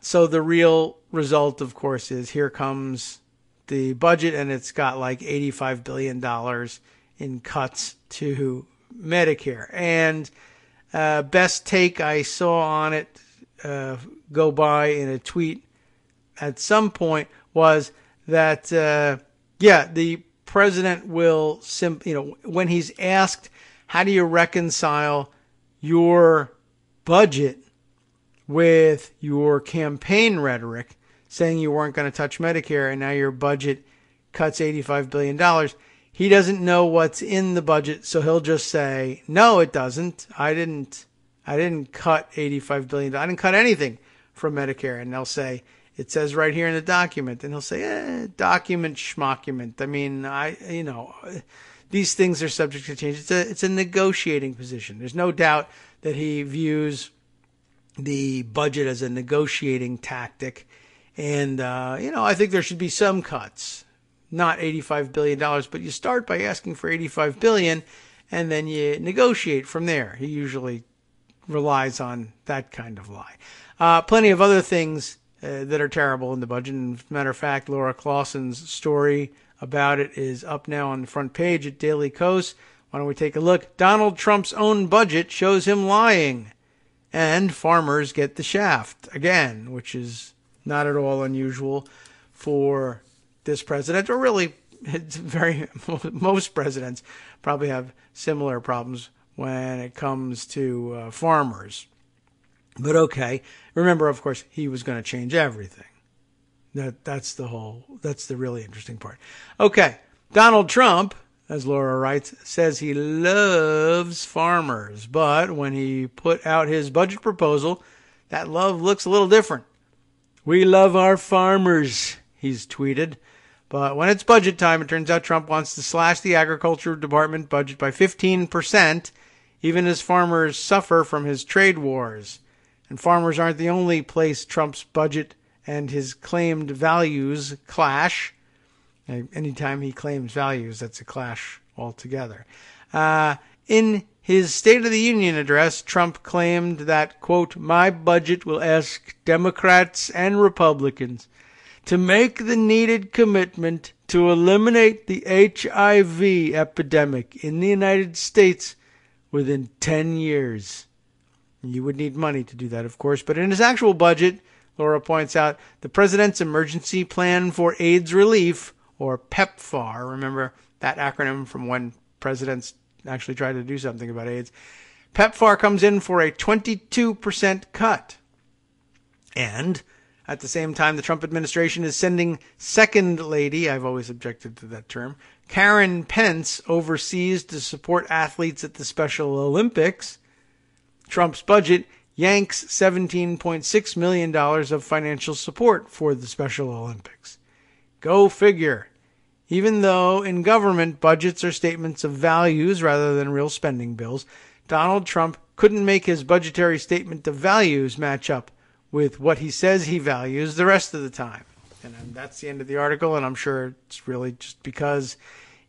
so the real result, of course, is here comes the budget, and it's got like $85 billion in cuts to Medicare. And best take I saw on it go by in a tweet at some point was that, the president will when he's asked, how do you reconcile your budget with your campaign rhetoric saying you weren't going to touch Medicare and now your budget cuts $85 billion. He doesn't know what's in the budget, so he'll just say, no, it doesn't. I didn't cut $85 billion. I didn't cut anything from Medicare. And they'll say, it says right here in the document. And he'll say, document schmocument. I mean, these things are subject to change. It's a negotiating position. There's no doubt that he views the budget as a negotiating tactic. And, I think there should be some cuts, not $85 billion, but you start by asking for $85 billion and then you negotiate from there. He usually relies on that kind of lie. Plenty of other things that are terrible in the budget. And as a matter of fact, Laura Clausen's story about it is up now on the front page at Daily Kos. Why don't we take a look? Donald Trump's own budget shows him lying. And farmers get the shaft again, which is not at all unusual for this president, or really it's most presidents probably have similar problems when it comes to farmers. But okay, remember, of course, he was going to change everything. That's the really interesting part. Okay, Donald Trump, as Laura writes, says he loves farmers, but when he put out his budget proposal, that love looks a little different. We love our farmers, he's tweeted. But when it's budget time, it turns out Trump wants to slash the Agriculture Department budget by 15%, even as farmers suffer from his trade wars. And farmers aren't the only place Trump's budget and his claimed values clash. Anytime he claims values, that's a clash altogether. In his State of the Union address, Trump claimed that, quote, my budget will ask Democrats and Republicans to make the needed commitment to eliminate the HIV epidemic in the United States within 10 years. You would need money to do that, of course, but in his actual budget, Laura points out, the president's emergency plan for AIDS relief, or PEPFAR, remember that acronym from when presidents actually tried to do something about AIDS. PEPFAR comes in for a 22% cut. And at the same time, the Trump administration is sending second lady, I've always objected to that term, Karen Pence overseas to support athletes at the Special Olympics. Trump's budget yanks $17.6 million of financial support for the Special Olympics. Go figure. Even though in government budgets are statements of values rather than real spending bills, Donald Trump couldn't make his budgetary statement of values match up with what he says he values the rest of the time. And that's the end of the article, and I'm sure it's really just because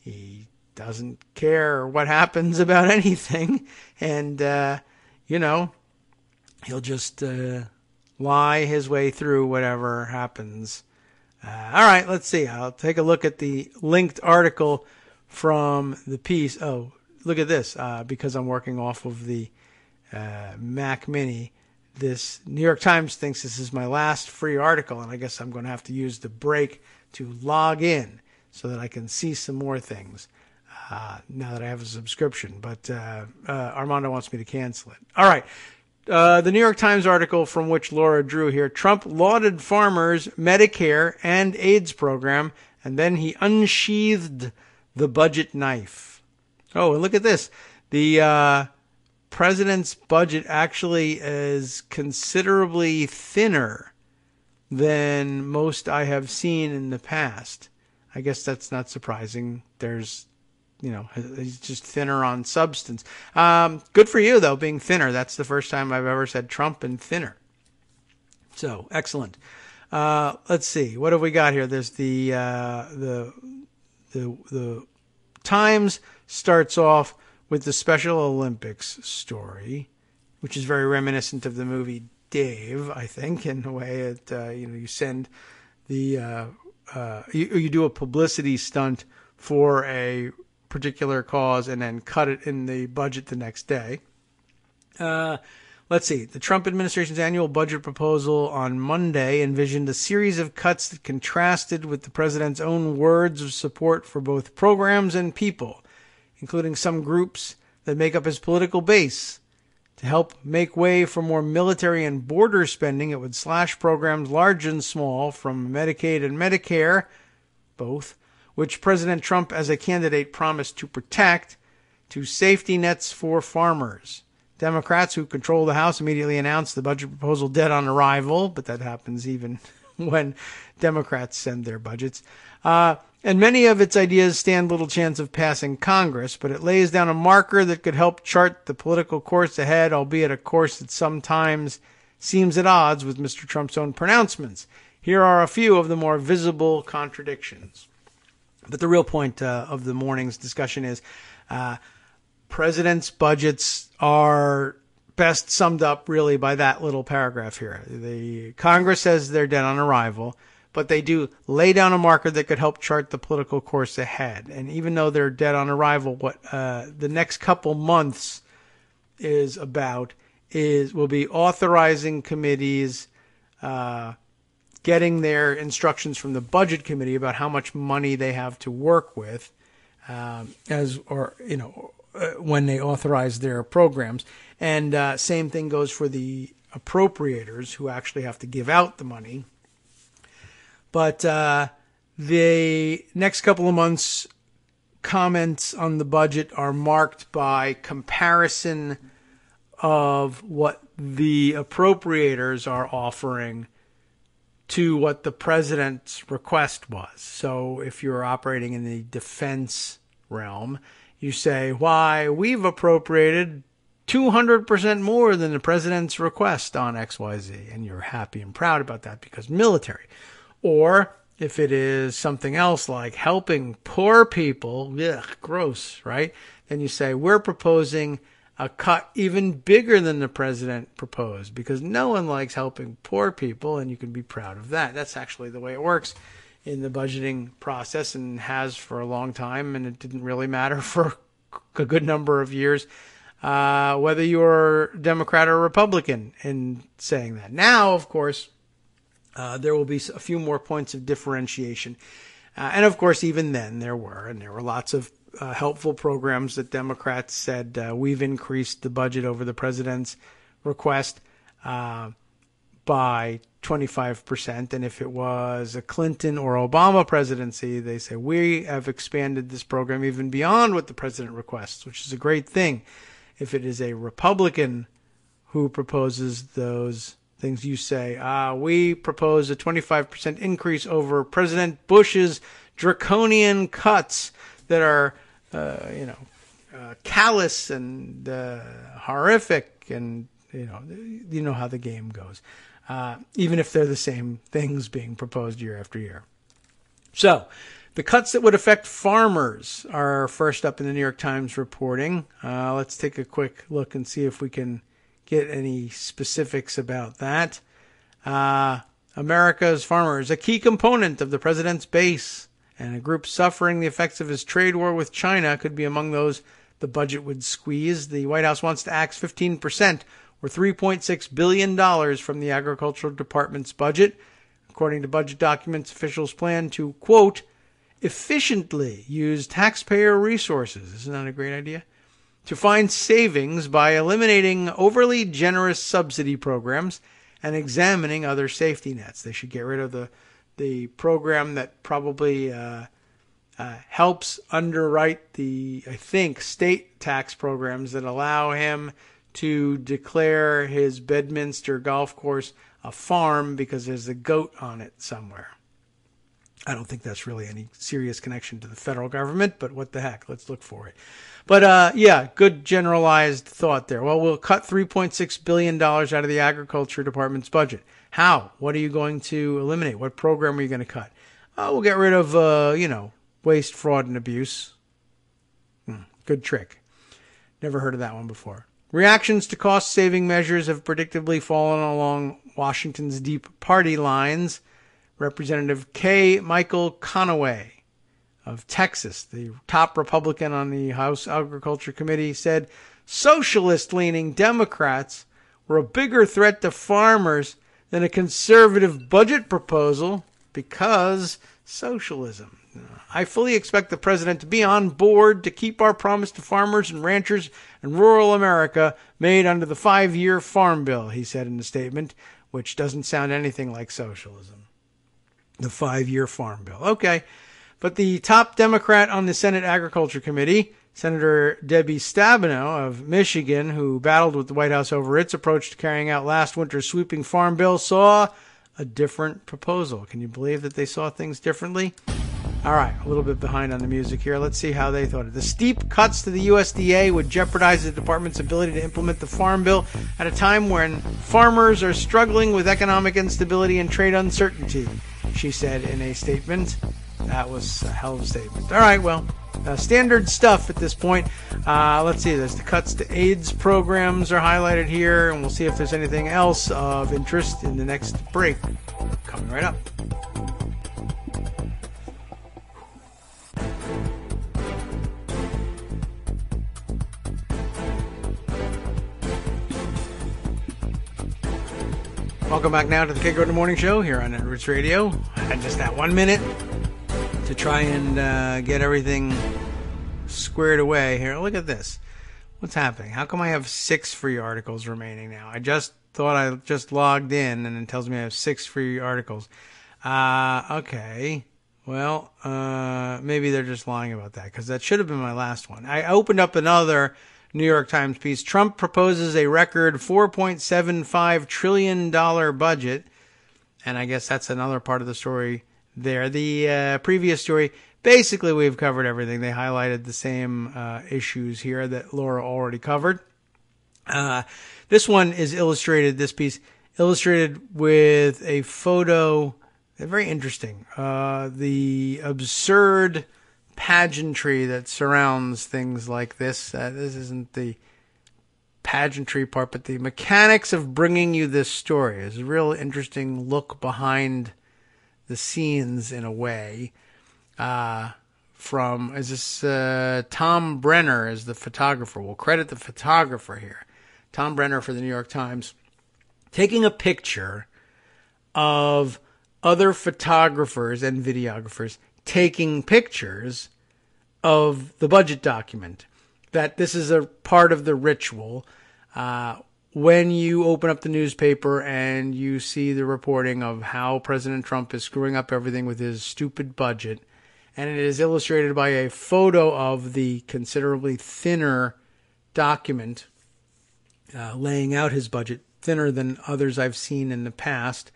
he doesn't care what happens about anything. And, he'll just lie his way through whatever happens All right, let's see. I'll take a look at the linked article from the piece. Oh, look at this. Because I'm working off of the Mac Mini, this New York Times thinks this is my last free article, and I guess I'm going to have to use the break to log in so that I can see some more things now that I have a subscription. But Armando wants me to cancel it. All right. The New York Times article from which Laura drew here, Trump lauded farmers' Medicare and AIDS program, and then he unsheathed the budget knife. Oh, and look at this. The president's budget actually is considerably thinner than most I have seen in the past. I guess that's not surprising. He's just thinner on substance. Good for you, though, being thinner. That's the first time I've ever said Trump and thinner. So, excellent. Let's see. What have we got here? There's the Times starts off with the Special Olympics story, which is very reminiscent of the movie Dave, I think, in a way that, you send the, you do a publicity stunt for a particular cause and then cut it in the budget the next day. Let's see. The Trump administration's annual budget proposal on Monday envisioned a series of cuts that contrasted with the president's own words of support for both programs and people, including some groups that make up his political base. To help make way for more military and border spending, it would slash programs large and small, from Medicaid and Medicare, both, which President Trump as a candidate promised to protect, to safety nets for farmers. Democrats, who control the House, immediately announced the budget proposal dead on arrival, but that happens even when Democrats send their budgets. And many of its ideas stand little chance of passing Congress, but it lays down a marker that could help chart the political course ahead, albeit a course that sometimes seems at odds with Mr. Trump's own pronouncements. Here are a few of the more visible contradictions. But the real point of the morning's discussion is president's budgets are best summed up really by that little paragraph here. The Congress says they're dead on arrival, but they do lay down a marker that could help chart the political course ahead. And even though they're dead on arrival, what the next couple months is about will be authorizing committees, getting their instructions from the budget committee about how much money they have to work with, when they authorize their programs. And same thing goes for the appropriators, who actually have to give out the money. But the next couple of months' comments on the budget are marked by comparison of what the appropriators are offering to what the president's request was. So if you're operating in the defense realm, you say, why, we've appropriated 200% more than the president's request on XYZ. And you're happy and proud about that because military. Or if it is something else like helping poor people, gross, right? Then you say, we're proposing a cut even bigger than the president proposed because no one likes helping poor people, and you can be proud of that. That's actually the way it works in the budgeting process and has for a long time, and it didn't really matter for a good number of years whether you're Democrat or Republican in saying that. Now, of course, there will be a few more points of differentiation. And of course, even then there were lots of helpful programs that Democrats said, we've increased the budget over the president's request by 25%. And if it was a Clinton or Obama presidency, they say, we have expanded this program even beyond what the president requests, which is a great thing. If it is a Republican who proposes those things, you say, we propose a 25% increase over President Bush's draconian cuts that are, callous and horrific, and you know how the game goes. Even if they're the same things being proposed year after year. So, the cuts that would affect farmers are first up in the New York Times reporting. Let's take a quick look and see if we can get any specifics about that. America's farmers, a key component of the president's base, and a group suffering the effects of his trade war with China could be among those the budget would squeeze. The White House wants to axe 15%, or $3.6 billion from the Agricultural Department's budget. According to budget documents, officials plan to, quote, efficiently use taxpayer resources. Isn't that a great idea? To find savings by eliminating overly generous subsidy programs and examining other safety nets. They should get rid of the program that probably helps underwrite the, I think, state tax programs that allow him to declare his Bedminster golf course a farm because there's a goat on it somewhere. I don't think that's really any serious connection to the federal government, but what the heck? Let's look for it. But yeah, good generalized thought there. Well, we'll cut $3.6 billion out of the Agriculture Department's budget. How? What are you going to eliminate? What program are you going to cut? We'll get rid of, waste, fraud, and abuse. Good trick. Never heard of that one before. Reactions to cost-saving measures have predictably fallen along Washington's deep party lines. Representative K. Michael Conaway of Texas, the top Republican on the House Agriculture Committee, said socialist-leaning Democrats were a bigger threat to farmers than a conservative budget proposal because socialism. I fully expect the president to be on board to keep our promise to farmers and ranchers in rural America made under the 5-year farm bill, he said in a statement, which doesn't sound anything like socialism. The 5-year farm bill. Okay. But the top Democrat on the Senate Agriculture Committee, Senator Debbie Stabenow of Michigan, who battled with the White House over its approach to carrying out last winter's sweeping farm bill, saw a different proposal. Can you believe that they saw things differently? All right, a little bit behind on the music here. Let's see how they thought it. The steep cuts to the USDA would jeopardize the department's ability to implement the farm bill at a time when farmers are struggling with economic instability and trade uncertainty, she said in a statement. That was a hell of a statement. All right, well, standard stuff at this point. Let's see. There's the cuts to AIDS programs are highlighted here, and we'll see if there's anything else of interest in the next break. Coming right up. Welcome back now to the Kagro in the Morning Show here on Roots Radio. I had just that 1 minute to try and get everything squared away here. Look at this. What's happening? How come I have 6 free articles remaining now? I just thought I just logged in and it tells me I have 6 free articles. Okay. Well, maybe they're just lying about that because that should have been my last one. I opened up another New York Times piece. Trump proposes a record $4.75 trillion budget. And I guess that's another part of the story there. The previous story, basically we've covered everything. They highlighted the same issues here that Laura already covered. This one is illustrated, this piece, illustrated with a photo. Very interesting. The absurd pageantry that surrounds things like this. This isn't the pageantry part, but the mechanics of bringing you this story is a real interesting look behind the scenes in a way. Tom Brenner is the photographer. We'll credit the photographer here. Tom Brenner for the New York Times, taking a picture of other photographers and videographers taking pictures of the budget document. That this is a part of the ritual. When you open up the newspaper and you see the reporting of how President Trump is screwing up everything with his stupid budget, and it is illustrated by a photo of the considerably thinner document laying out his budget, thinner than others I've seen in the past.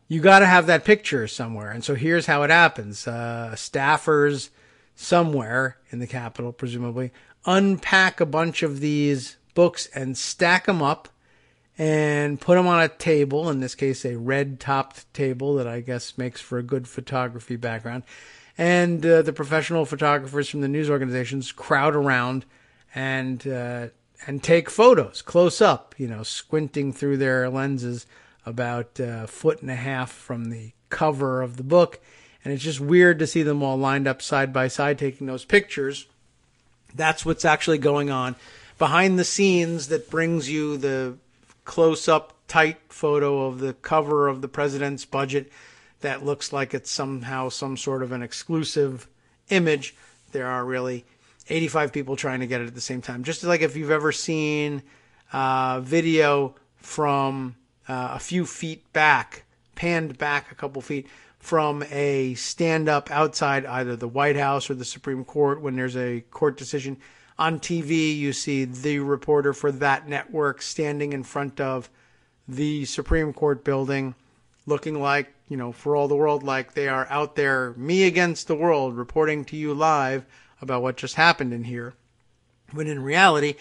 You got to have that picture somewhere. And so here's how it happens. Staffers somewhere in the Capitol, presumably, unpack a bunch of these books and stack them up and put them on a table, in this case a red-topped table that I guess makes for a good photography background. And the professional photographers from the news organizations crowd around and take photos close up, squinting through their lenses about a foot and a half from the cover of the book. And it's just weird to see them all lined up side by side taking those pictures. That's what's actually going on behind the scenes that brings you the close-up, tight photo of the cover of the president's budget that looks like it's somehow some sort of an exclusive image. There are really 85 people trying to get it at the same time. Just like if you've ever seen video from a few feet back, panned back a couple feet from a stand-up outside either the White House or the Supreme Court when there's a court decision. On TV, you see the reporter for that network standing in front of the Supreme Court building, looking like, for all the world, like they are out there, me against the world, reporting to you live about what just happened in here. When in reality,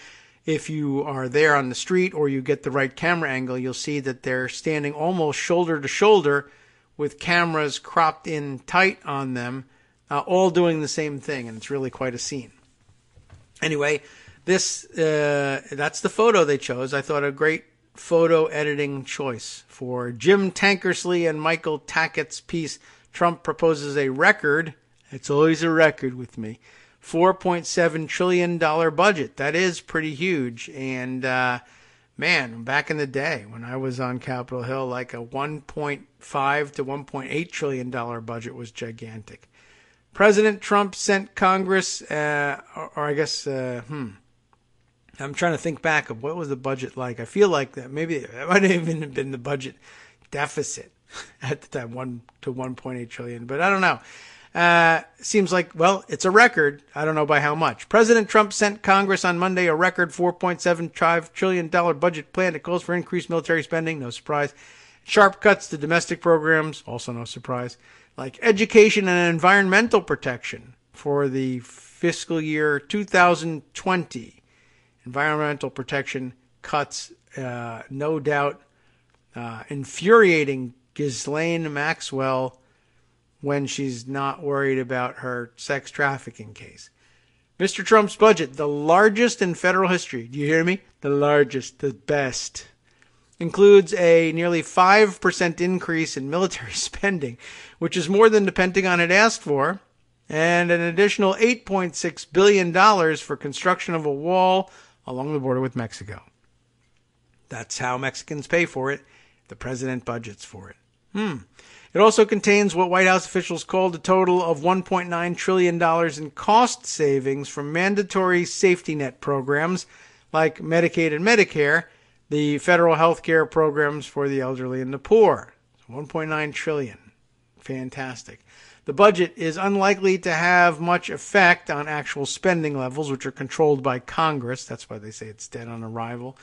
if you are there on the street or you get the right camera angle, you'll see that they're standing almost shoulder to shoulder with cameras cropped in tight on them, all doing the same thing, and it's really quite a scene. Anyway, that's the photo they chose. I thought a great photo editing choice for Jim Tankersley and Michael Tackett's piece, Trump Proposes a Record. It's always a record with me. $4.7 trillion budget. That is pretty huge. And, man, back in the day when I was on Capitol Hill, like a $1.5 to $1.8 trillion budget was gigantic. President Trump sent Congress, I'm trying to think back of what was the budget like. I feel like that maybe it might have even been the budget deficit at the time, 1 to 1.8 trillion, but I don't know. Seems like, well, it's a record. I don't know by how much. President Trump sent Congress on Monday a record $4.75 trillion budget plan that calls for increased military spending. No surprise. Sharp cuts to domestic programs. Also no surprise. Like education and environmental protection for the fiscal year 2020. Environmental protection cuts, no doubt, infuriating Ghislaine Maxwell when she's not worried about her sex trafficking case. Mr. Trump's budget, the largest in federal history. Do you hear me? The largest, the best. Includes a nearly 5% increase in military spending, which is more than the Pentagon had asked for, and an additional $8.6 billion for construction of a wall along the border with Mexico. That's how Mexicans pay for it. The president budgets for it. It also contains what White House officials called a total of $1.9 trillion in cost savings from mandatory safety net programs like Medicaid and Medicare, the federal health care programs for the elderly and the poor. So $1.9 trillion. Fantastic. The budget is unlikely to have much effect on actual spending levels, which are controlled by Congress. That's why they say it's dead on arrival.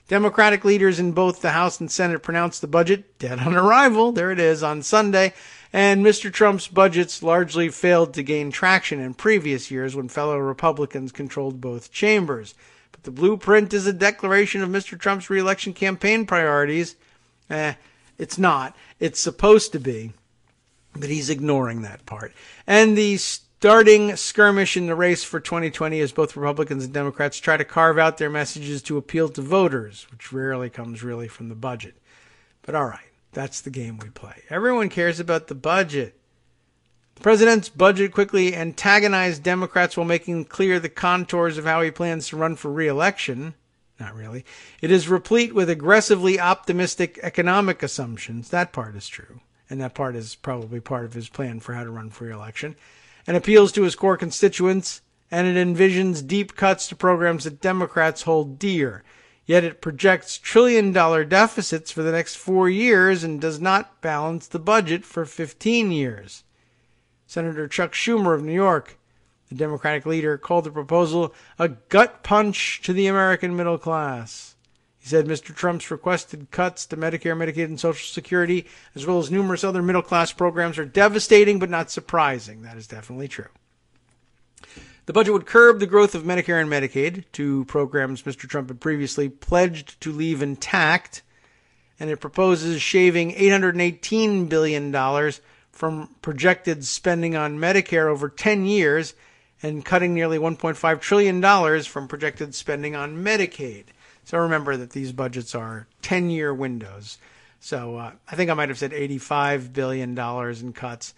Democratic leaders in both the House and Senate pronounced the budget dead on arrival. There it is on Sunday. And Mr. Trump's budgets largely failed to gain traction in previous years when fellow Republicans controlled both chambers. But the blueprint is a declaration of Mr. Trump's reelection campaign priorities. It's not. It's supposed to be. But he's ignoring that part. And the starting skirmish in the race for 2020 as both Republicans and Democrats try to carve out their messages to appeal to voters, which rarely comes really from the budget. But all right, that's the game we play. Everyone cares about the budget. The president's budget quickly antagonized Democrats while making clear the contours of how he plans to run for re-election. Not really. It is replete with aggressively optimistic economic assumptions. That part is true. And that part is probably part of his plan for how to run for re-election. And appeals to his core constituents, and it envisions deep cuts to programs that Democrats hold dear. Yet it projects trillion-dollar deficits for the next 4 years and does not balance the budget for 15 years. Senator Chuck Schumer of New York, the Democratic leader, called the proposal a gut punch to the American middle class. He said Mr. Trump's requested cuts to Medicare, Medicaid, and Social Security, as well as numerous other middle-class programs, are devastating but not surprising. That is definitely true. The budget would curb the growth of Medicare and Medicaid, two programs Mr. Trump had previously pledged to leave intact, and it proposes shaving $818 billion from projected spending on Medicare over 10 years and cutting nearly $1.5 trillion from projected spending on Medicaid. So remember that these budgets are 10-year windows. So I think I might have said $85 billion in cuts.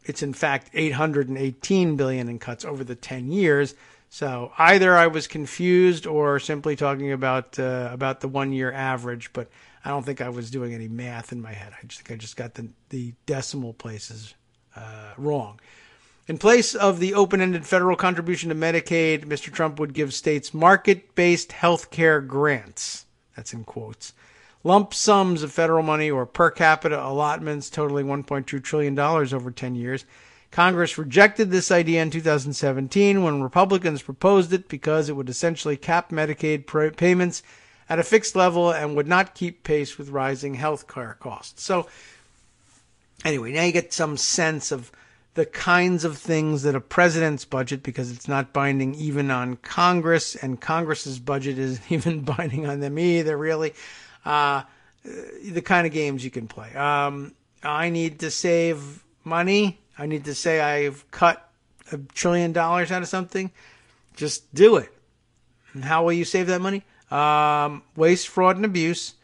It's in fact $818 billion in cuts over the 10 years. So either I was confused or simply talking about the 1 year average, but I don't think I was doing any math in my head. I think I just got the decimal places wrong. In place of the open-ended federal contribution to Medicaid, Mr. Trump would give states market-based health care grants. That's in quotes. Lump sums of federal money or per capita allotments totaling $1.2 trillion over 10 years. Congress rejected this idea in 2017 when Republicans proposed it because it would essentially cap Medicaid payments at a fixed level and would not keep pace with rising health care costs. So anyway, now you get some sense of the kinds of things that a president's budget, because it's not binding even on Congress, and Congress's budget isn't even binding on them either, really, the kind of games you can play. I need to save money. I need to say I've cut $1 trillion out of something. Just do it. And how will you save that money? Waste, fraud, and abuse,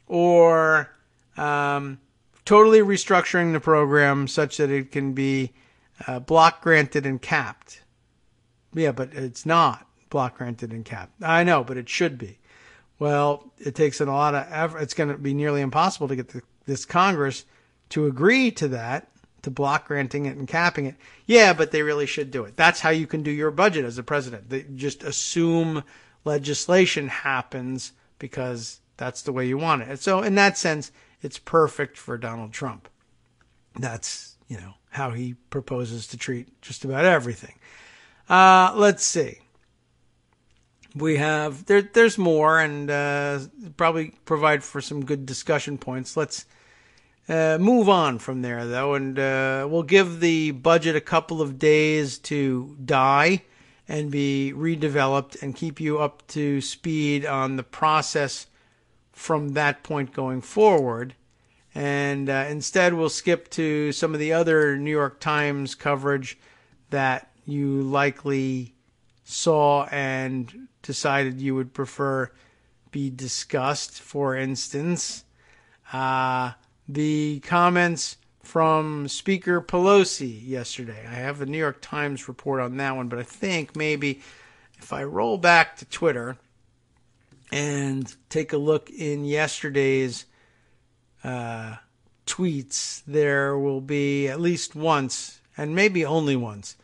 or totally restructuring the program such that it can be block granted and capped. Yeah, but it's not block granted and capped. I know, but it should be. Well, it takes a lot of effort. It's going to be nearly impossible to get this Congress to agree to that, to block granting it and capping it. Yeah, but they really should do it. That's how you can do your budget as a president. They just assume legislation happens because that's the way you want it. And so in that sense, it's perfect for Donald Trump. That's, how he proposes to treat just about everything. Let's see. We have, there's more, and probably provide for some good discussion points. Let's move on from there, though, and we'll give the budget a couple of days to die and be redeveloped and keep you up to speed on the process from that point going forward. And instead, we'll skip to some of the other New York Times coverage that you likely saw and decided you would prefer be discussed. For instance, the comments from Speaker Pelosi yesterday. I have a New York Times report on that one, but I think maybe if I roll back to Twitter and take a look in yesterday's tweets, there will be at least once, and maybe only once,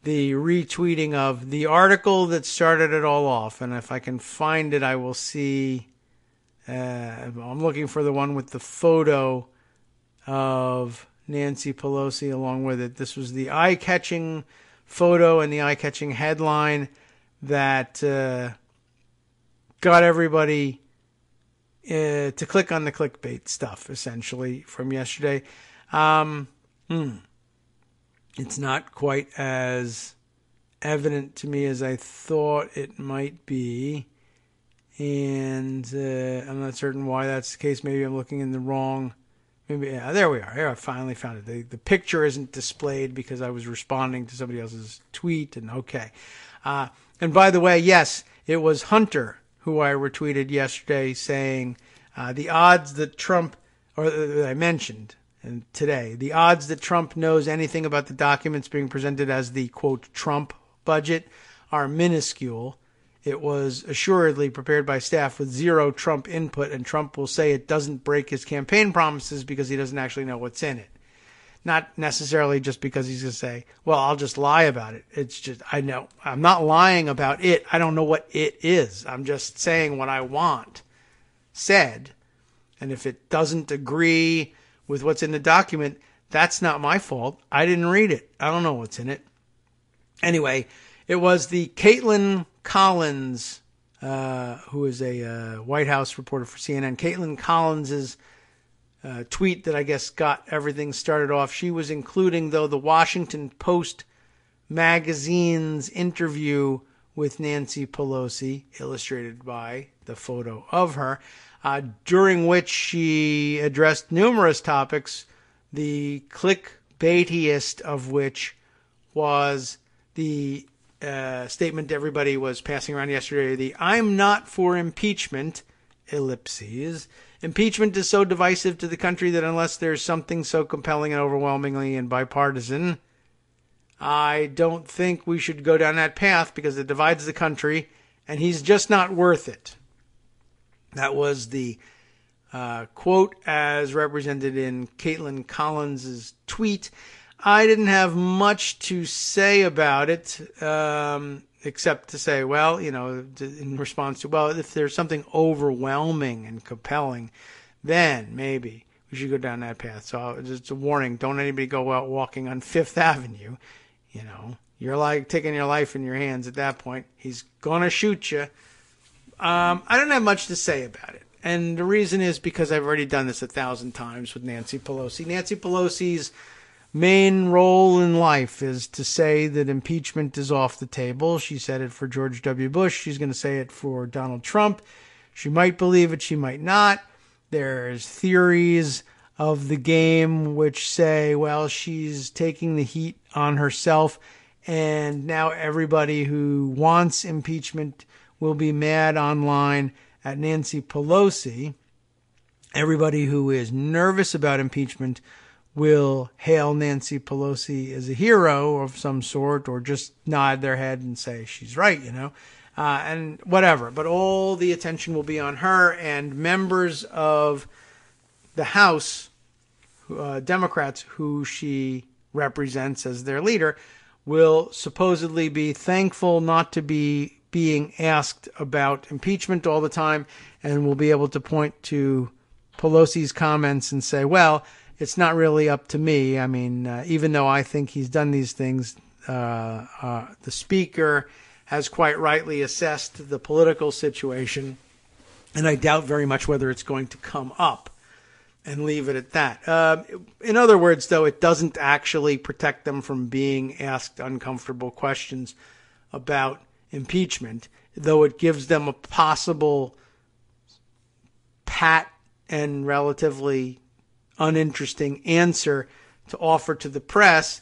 the retweeting of the article that started it all off. And if I can find it, I will see. I'm looking for the one with the photo of Nancy Pelosi along with it. This was the eye-catching photo and the eye-catching headline that got everybody to click on the clickbait stuff, essentially, from yesterday. It's not quite as evident to me as I thought it might be. And I'm not certain why that's the case. Maybe I'm looking in the wrong. Maybe there we are. Here, I finally found it. The picture isn't displayed because I was responding to somebody else's tweet. And okay. And by the way, yes, it was Hunter who I retweeted yesterday saying the odds that Trump, or that I mentioned today, the odds that Trump knows anything about the documents being presented as the, quote, Trump budget are minuscule. It was assuredly prepared by staff with zero Trump input, and Trump will say it doesn't break his campaign promises because he doesn't actually know what's in it. Not necessarily just because he's going to say, well, I'll just lie about it. It's just, I know, I'm not lying about it. I don't know what it is. I'm just saying what I want said. And if it doesn't agree with what's in the document, that's not my fault. I didn't read it. I don't know what's in it. Anyway, it was the Caitlin Collins, who is a White House reporter for CNN. Caitlin Collins's tweet that I guess got everything started off. She was including, though, the Washington Post magazine's interview with Nancy Pelosi, illustrated by the photo of her, during which she addressed numerous topics, the clickbaitiest of which was the statement everybody was passing around yesterday, the I'm not for impeachment, ellipses. Impeachment is so divisive to the country that unless there's something so compelling and overwhelmingly and bipartisan, I don't think we should go down that path because it divides the country, and he's just not worth it. That was the quote as represented in Caitlin Collins' tweet. I didn't have much to say about it, except to say, well, in response to, well, if there's something overwhelming and compelling, then maybe we should go down that path. So just a warning, don't anybody go out walking on Fifth Avenue. You're like taking your life in your hands at that point. He's going to shoot you. I don't have much to say about it. And the reason is because I've already done this 1,000 times with Nancy Pelosi. Nancy Pelosi's main role in life is to say that impeachment is off the table. She said it for George W. Bush. She's going to say it for Donald Trump. She might believe it. She might not. There's theories of the game which say, well, she's taking the heat on herself, and now everybody who wants impeachment will be mad online at Nancy Pelosi. Everybody who is nervous about impeachment will hail Nancy Pelosi as a hero of some sort, or just nod their head and say she's right, and whatever. But all the attention will be on her, and members of the House, Democrats who she represents as their leader, will supposedly be thankful not to be being asked about impeachment all the time, and will be able to point to Pelosi's comments and say, well, it's not really up to me. I mean, even though I think he's done these things, the speaker has quite rightly assessed the political situation, and I doubt very much whether it's going to come up, and leave it at that. In other words, though, it doesn't actually protect them from being asked uncomfortable questions about impeachment, though it gives them a possible pat and relatively uninteresting answer to offer to the press,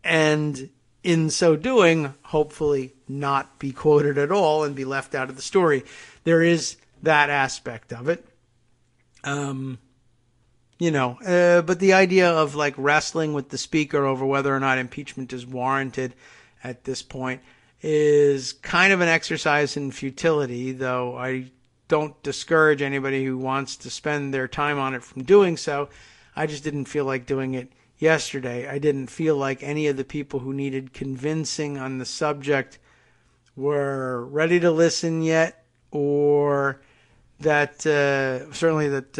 and in so doing, hopefully not be quoted at all and be left out of the story. There is that aspect of it. But the idea of like wrestling with the speaker over whether or not impeachment is warranted at this point is kind of an exercise in futility, though I don't discourage anybody who wants to spend their time on it from doing so. I just didn't feel like doing it yesterday. I didn't feel like any of the people who needed convincing on the subject were ready to listen yet, or that certainly that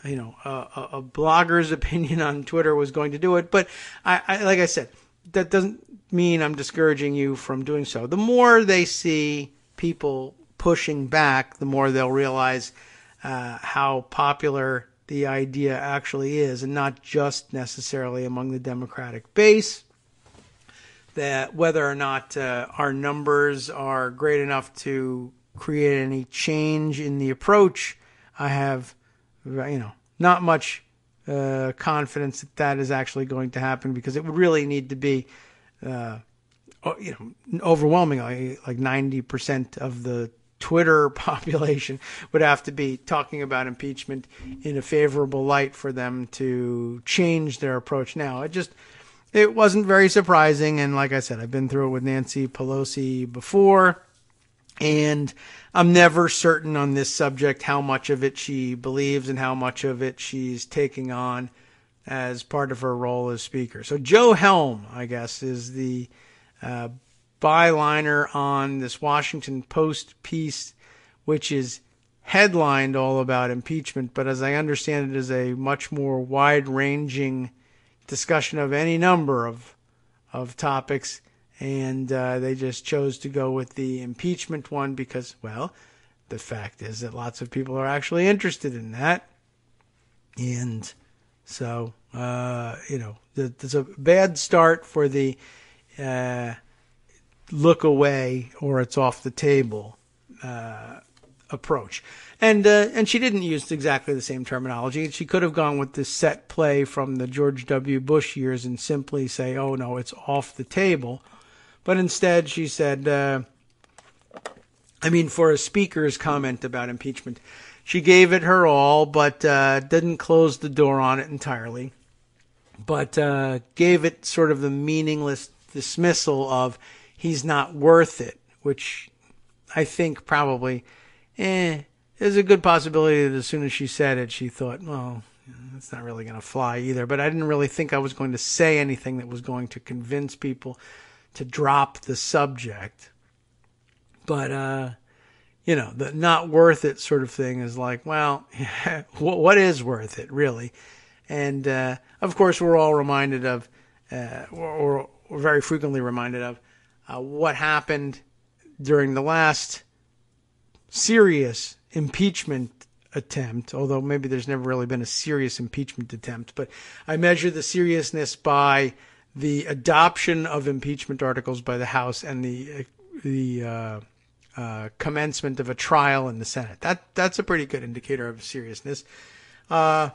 a blogger's opinion on Twitter was going to do it. But I like I said, that doesn't mean I'm discouraging you from doing so. The more they see people pushing back, the more they'll realize how popular the idea actually is, and not just necessarily among the Democratic base. That whether or not our numbers are great enough to create any change in the approach, I have, not much confidence that is actually going to happen, because it would really need to be, overwhelmingly, like 90% of the Twitter population would have to be talking about impeachment in a favorable light for them to change their approach now. It wasn't very surprising, and like I said, I've been through it with Nancy Pelosi before, and I'm never certain on this subject how much of it she believes and how much of it she's taking on as part of her role as speaker. So Joe Helm, I guess, is the byliner on this Washington Post piece, which is headlined all about impeachment, but as I understand it, is a much more wide-ranging discussion of any number of topics, and they just chose to go with the impeachment one because, well, the fact is that lots of people are actually interested in that, and so there's a bad start for the look away or it's off the table approach. And she didn't use exactly the same terminology. She could have gone with the set play from the George W. Bush years and simply say, oh, no, it's off the table. But instead she said, I mean, for a speaker's comment about impeachment, she gave it her all, but didn't close the door on it entirely, but gave it sort of the meaningless dismissal of he's not worth it, which I think probably, there's a good possibility that as soon as she said it, she thought, well, it's not really going to fly either. But I didn't really think I was going to say anything that was going to convince people to drop the subject. But, the not worth it sort of thing is like, well, what is worth it, really? And, of course, we're all reminded of, or very frequently reminded of, what happened during the last serious impeachment attempt, although maybe there's never really been a serious impeachment attempt, but I measure the seriousness by the adoption of impeachment articles by the House and the commencement of a trial in the Senate. That's a pretty good indicator of seriousness. And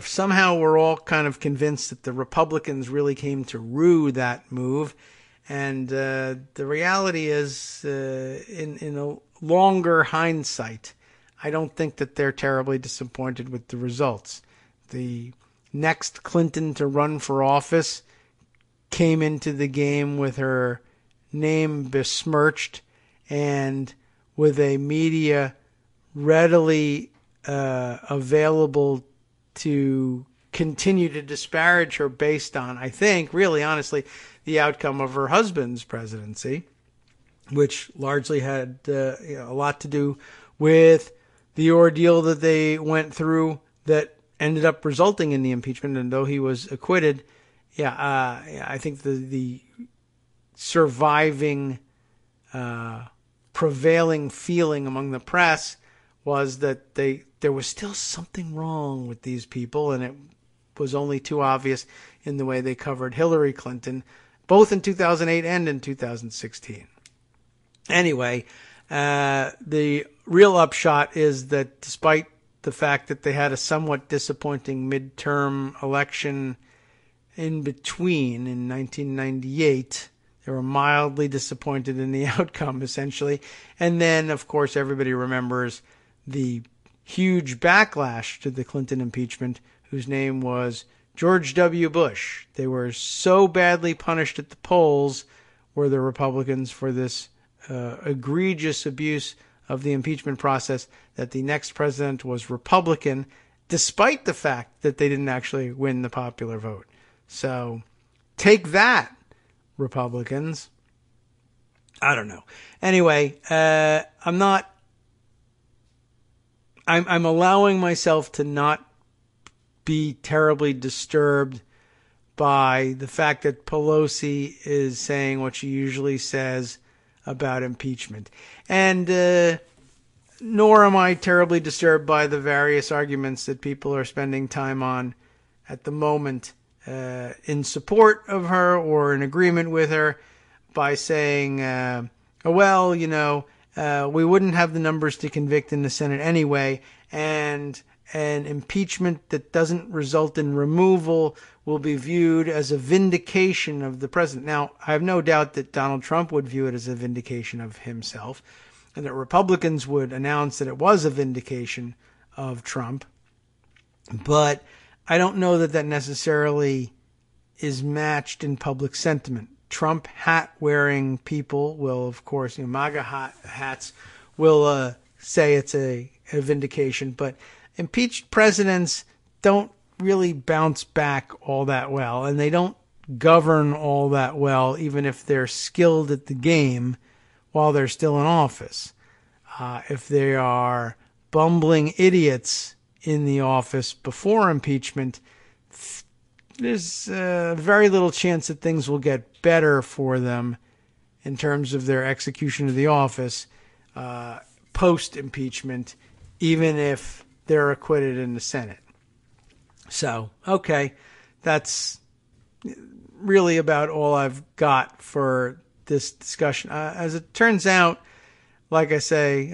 somehow we're all kind of convinced that the Republicans really came to rue that move. And the reality is, in a longer hindsight, I don't think that they're terribly disappointed with the results. The next Clinton to run for office came into the game with her name besmirched and with a media readily available to continue to disparage her based on, I think, really honestly, the outcome of her husband's presidency, which largely had a lot to do with the ordeal that they went through that ended up resulting in the impeachment. And though he was acquitted, I think the surviving prevailing feeling among the press was that there was still something wrong with these people, and it was only too obvious in the way they covered Hillary Clinton, both in 2008 and in 2016. Anyway, the real upshot is that despite the fact that they had a somewhat disappointing midterm election in between in 1998, they were mildly disappointed in the outcome, essentially. And then, of course, everybody remembers the huge backlash to the Clinton impeachment, whose name was George W. Bush. They were so badly punished at the polls, were the Republicans, for this egregious abuse of the impeachment process, that the next president was Republican, despite the fact that they didn't actually win the popular vote. So take that, Republicans. I don't know. Anyway, I'm allowing myself to not be terribly disturbed by the fact that Pelosi is saying what she usually says about impeachment. And nor am I terribly disturbed by the various arguments that people are spending time on at the moment in support of her or in agreement with her, by saying, we wouldn't have the numbers to convict in the Senate anyway, and an impeachment that doesn't result in removal will be viewed as a vindication of the president. Now, I have no doubt that Donald Trump would view it as a vindication of himself, and that Republicans would announce that it was a vindication of Trump. But I don't know that that necessarily is matched in public sentiment. Trump hat-wearing people will, of course, MAGA hats will say it's a vindication, but impeached presidents don't really bounce back all that well, and they don't govern all that well, even if they're skilled at the game while they're still in office. If they are bumbling idiots in the office before impeachment, there's very little chance that things will get better for them in terms of their execution of the office post-impeachment, even if they're acquitted in the Senate. So, okay, that's really about all I've got for this discussion. As it turns out, like I say,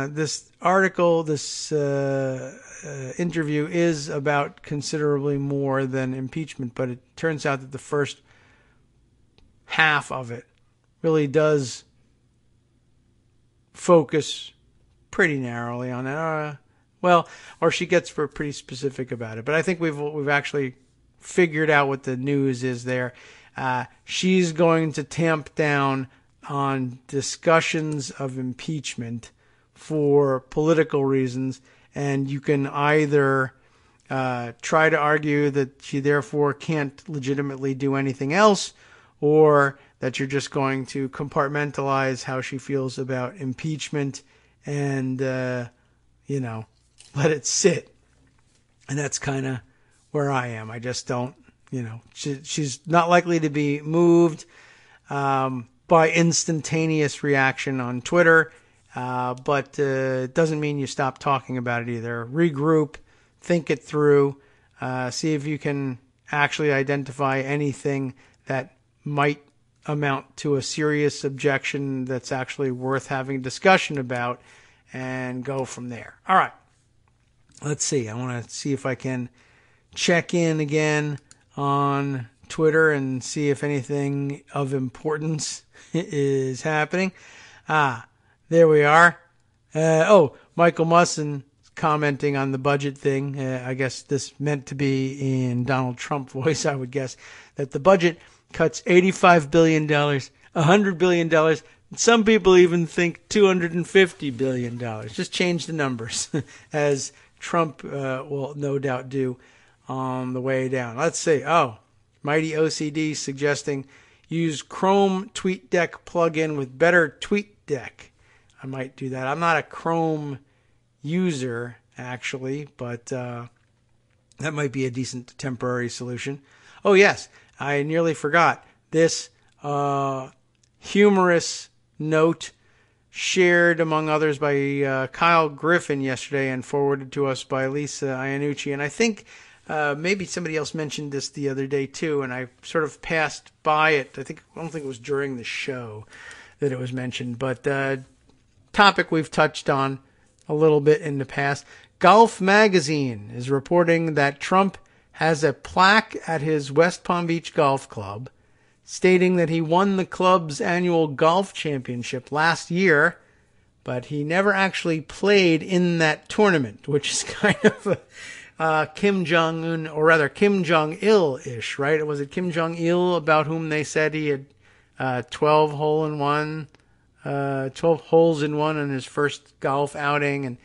this article, this interview is about considerably more than impeachment, but it turns out that the first half of it really does focus pretty narrowly on that. Or she gets pretty specific about it. But I think we've actually figured out what the news is there. She's going to tamp down on discussions of impeachment for political reasons, and you can either try to argue that she therefore can't legitimately do anything else, or that you're just going to compartmentalize how she feels about impeachment and, let it sit. And that's kind of where I am. I just don't, she's not likely to be moved by instantaneous reaction on Twitter, but it doesn't mean you stop talking about it either. Regroup, think it through, see if you can actually identify anything that might amount to a serious objection that's actually worth having a discussion about, and go from there. All right. Let's see. I want to see if I can check in again on Twitter and see if anything of importance is happening. There we are. Michael Musson commenting on the budget thing. I guess this meant to be in Donald Trump voice, I would guess, that the budget cuts $85 billion, $100 billion. Some people even think $250 billion. Just change the numbers, as Trump will no doubt do on the way down. Let's see. Mighty OCD suggesting use Chrome TweetDeck plugin with better TweetDeck. I might do that. I'm not a Chrome user, actually, but that might be a decent temporary solution. Oh, yes. I nearly forgot. This humorous note shared, among others, by Kyle Griffin yesterday and forwarded to us by Lisa Iannucci. And I think maybe somebody else mentioned this the other day, too, and I sort of passed by it. I don't think it was during the show that it was mentioned, but topic we've touched on a little bit in the past. Golf Magazine is reporting that Trump has a plaque at his West Palm Beach golf club stating that he won the club's annual golf championship last year, but he never actually played in that tournament, which is kind of Kim Jong-un, or rather Kim Jong-il-ish, right? Was it Kim Jong-il about whom they said he had 12 holes in one in his first golf outing, and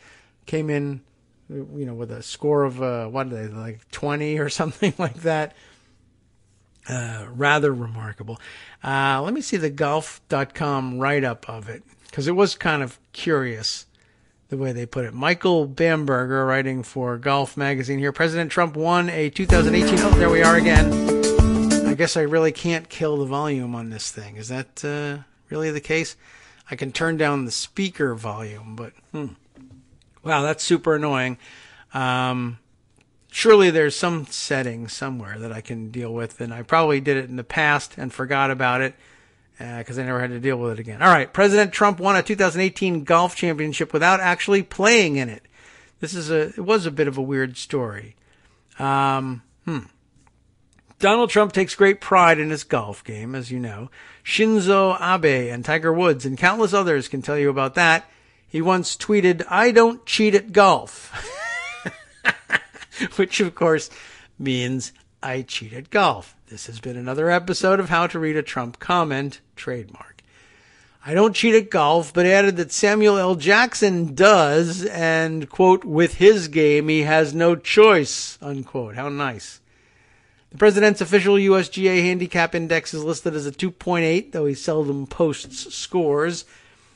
came in, with a score of, 20 or something like that. Rather remarkable. Let me see the golf.com write-up of it, because it was kind of curious the way they put it. Michael Bamberger writing for Golf Magazine here. President Trump won a 2018... Oh, there we are again. I guess I really can't kill the volume on this thing. Is that really the case? I can turn down the speaker volume, but... Wow, that's super annoying. Surely there's some setting somewhere that I can deal with, and I probably did it in the past and forgot about it because I never had to deal with it again. All right, President Trump won a 2018 golf championship without actually playing in it. It was a bit of a weird story. Donald Trump takes great pride in his golf game, as you know. Shinzo Abe and Tiger Woods and countless others can tell you about that. He once tweeted, "I don't cheat at golf." Which, of course, means I cheat at golf. This has been another episode of How to Read a Trump Comment, trademark. I don't cheat at golf, but added that Samuel L. Jackson does, and, quote, with his game, he has no choice, unquote. How nice. The president's official USGA handicap index is listed as a 2.8, though he seldom posts scores.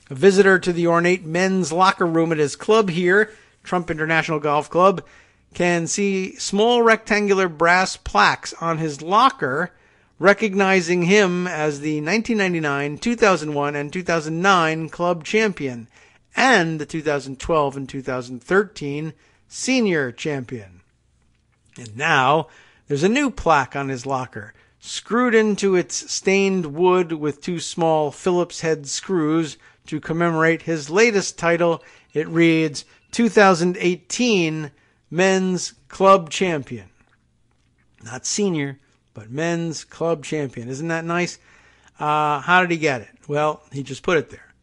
A visitor to the ornate men's locker room at his club here, Trump International Golf Club, can see small rectangular brass plaques on his locker recognizing him as the 1999, 2001, and 2009 club champion and the 2012 and 2013 senior champion. And now there's a new plaque on his locker, screwed into its stained wood with two small Phillips head screws to commemorate his latest title. It reads, 2018 Men's Club Champion. Not senior, but Men's Club Champion. Isn't that nice? How did he get it? Well, he just put it there.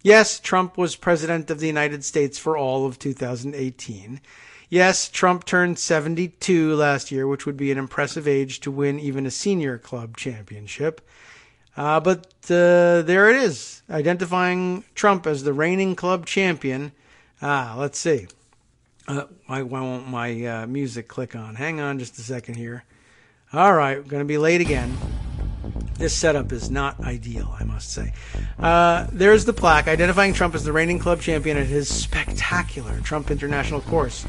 Yes, Trump was president of the United States for all of 2018. Yes, Trump turned 72 last year, which would be an impressive age to win even a senior club championship. But there it is, identifying Trump as the reigning club champion. Let's see. Why won't my music click on? Hang on just a second here. All right, we're going to be late again. This setup is not ideal, I must say. There's the plaque identifying Trump as the reigning club champion at his spectacular Trump International course.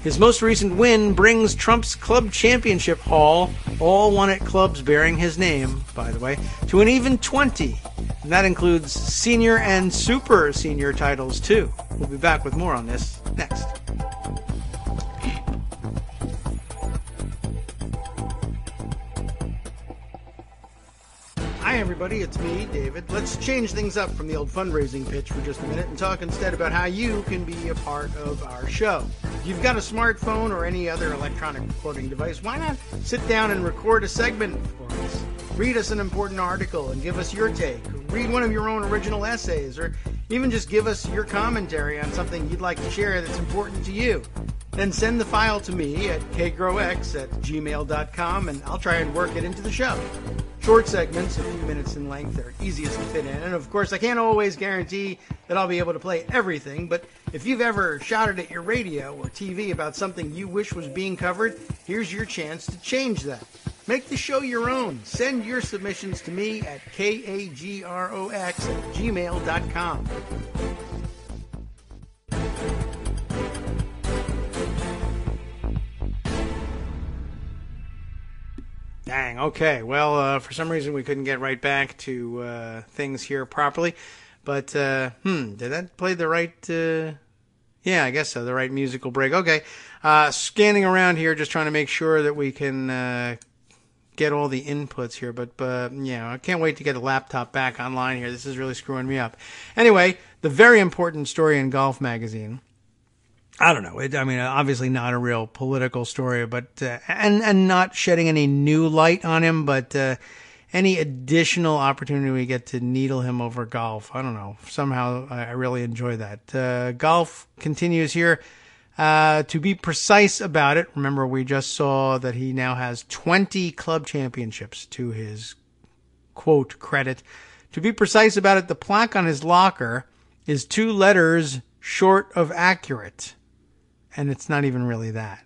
His most recent win brings Trump's club championship haul, all won at clubs bearing his name, by the way, to an even 20. And that includes senior and super senior titles, too. We'll be back with more on this next. Hi everybody, it's me, David. Let's change things up from the old fundraising pitch for just a minute and talk instead about how you can be a part of our show. If you've got a smartphone or any other electronic recording device, why not sit down and record a segment for us? Read us an important article and give us your take. Read one of your own original essays, or even just give us your commentary on something you'd like to share that's important to you. Then send the file to me at kagrox@gmail.com and I'll try and work it into the show. Short segments, a few minutes in length, are easiest to fit in. And of course, I can't always guarantee that I'll be able to play everything, but if you've ever shouted at your radio or TV about something you wish was being covered, here's your chance to change that. Make the show your own. Send your submissions to me at kagrox@gmail.com. Dang, okay. Well, for some reason we couldn't get right back to things here properly. But, did that play the right... yeah, I guess so, the right musical break. Okay. Scanning around here, just trying to make sure that we can get all the inputs here. But, yeah, I can't wait to get the laptop back online here. This is really screwing me up. Anyway, the very important story in Golf Magazine... I don't know. Obviously not a real political story, but and not shedding any new light on him, but any additional opportunity we get to needle him over golf. I don't know. Somehow I really enjoy that. Golf continues here. To be precise about it, remember we just saw that he now has 20 club championships to his quote credit. To be precise about it, the plaque on his locker is 2 letters short of accurate. And it's not even really that,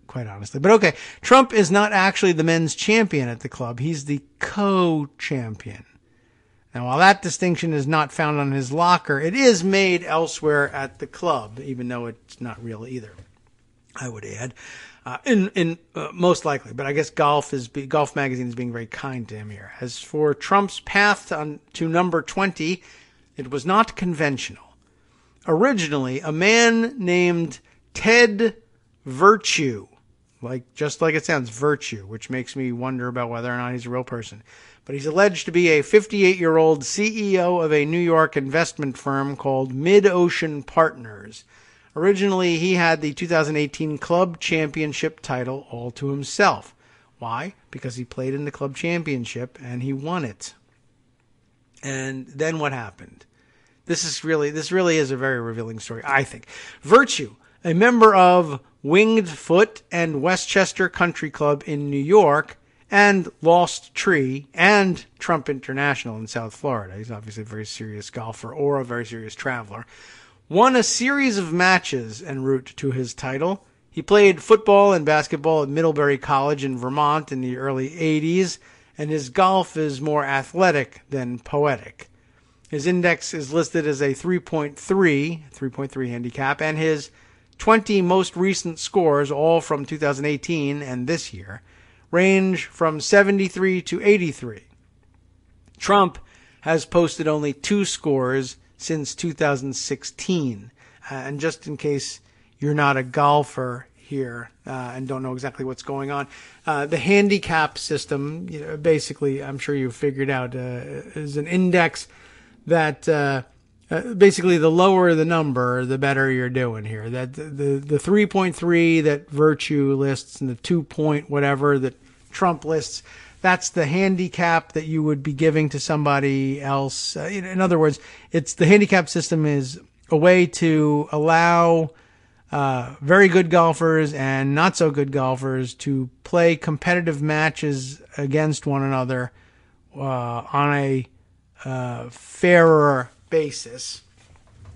quite honestly. But okay, Trump is not actually the men's champion at the club. He's the co-champion. Now, while that distinction is not found on his locker, it is made elsewhere at the club, even though it's not real either, I would add. Most likely. But I guess Golf Magazine is being very kind to him here. As for Trump's path to number 20, it was not conventional. Originally, a man named Ted Virtue, just like it sounds, Virtue, which makes me wonder about whether or not he's a real person. But he's alleged to be a 58-year-old CEO of a New York investment firm called Mid-Ocean Partners. Originally, he had the 2018 club championship title all to himself. Why? Because he played in the club championship and he won it. And then what happened? This really is a very revealing story, I think. Virtue, a member of Winged Foot and Westchester Country Club in New York, and Lost Tree, and Trump International in South Florida. He's obviously a very serious golfer or a very serious traveler. Won a series of matches en route to his title. He played football and basketball at Middlebury College in Vermont in the early 80s, and his golf is more athletic than poetic. His index is listed as a 3.3 handicap, and his 20 most recent scores, all from 2018 and this year, range from 73 to 83. Trump has posted only 2 scores since 2016. And just in case you're not a golfer here and don't know exactly what's going on, the handicap system, basically, I'm sure you've figured out, is an index that basically the lower the number, the better you're doing here. That the 3.3 that Virtue lists and the 2 point whatever that Trump lists, that's the handicap that you would be giving to somebody else. In other words, it's the handicap system is a way to allow very good golfers and not so good golfers to play competitive matches against one another on a fairer basis.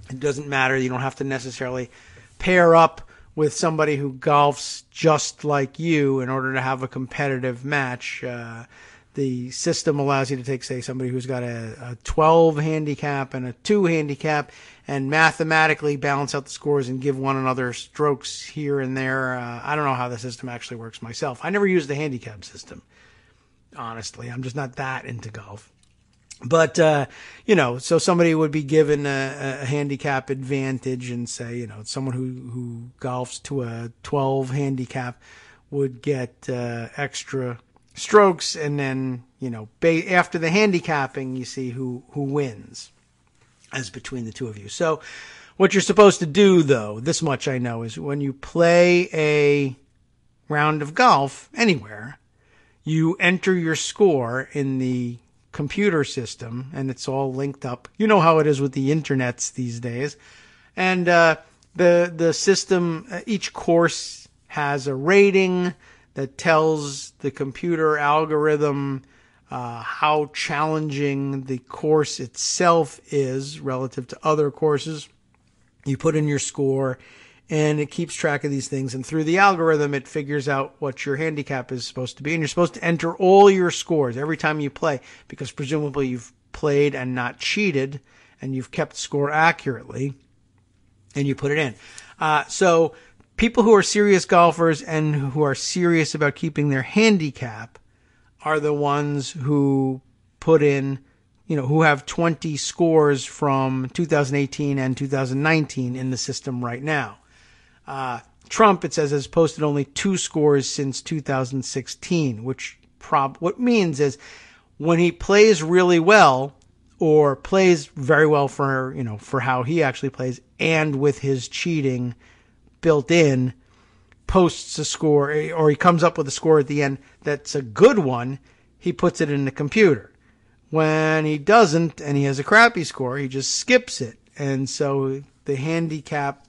It doesn't matter. You don't have to necessarily pair up with somebody who golfs just like you in order to have a competitive match. The system allows you to take, say, somebody who's got a 12 handicap and a 2 handicap and mathematically balance out the scores and give one another strokes here and there. I don't know how the system actually works myself. I never used the handicap system, honestly. I'm just not that into golf. But, so somebody would be given a handicap advantage and say, someone who golfs to a 12 handicap would get extra strokes. And then, after the handicapping, you see who wins as between the two of you. So what you're supposed to do, though, this much I know, is when you play a round of golf anywhere, you enter your score in the computer system, and it's all linked up. You know how it is with the internets these days. And the system, each course has a rating that tells the computer algorithm how challenging the course itself is relative to other courses. You put in your score, and it keeps track of these things. And through the algorithm, it figures out what your handicap is supposed to be. And you're supposed to enter all your scores every time you play, because presumably you've played and not cheated, and you've kept score accurately, and you put it in. So people who are serious golfers and who are serious about keeping their handicap are the ones who put in, who have 20 scores from 2018 and 2019 in the system right now. Trump, it says, has posted only 2 scores since 2016, which what means is when he plays really well or plays very well for how he actually plays and with his cheating built in, posts a score, or he comes up with a score at the end that's a good one, he puts it in the computer. When he doesn't and he has a crappy score, he just skips it. And so the handicap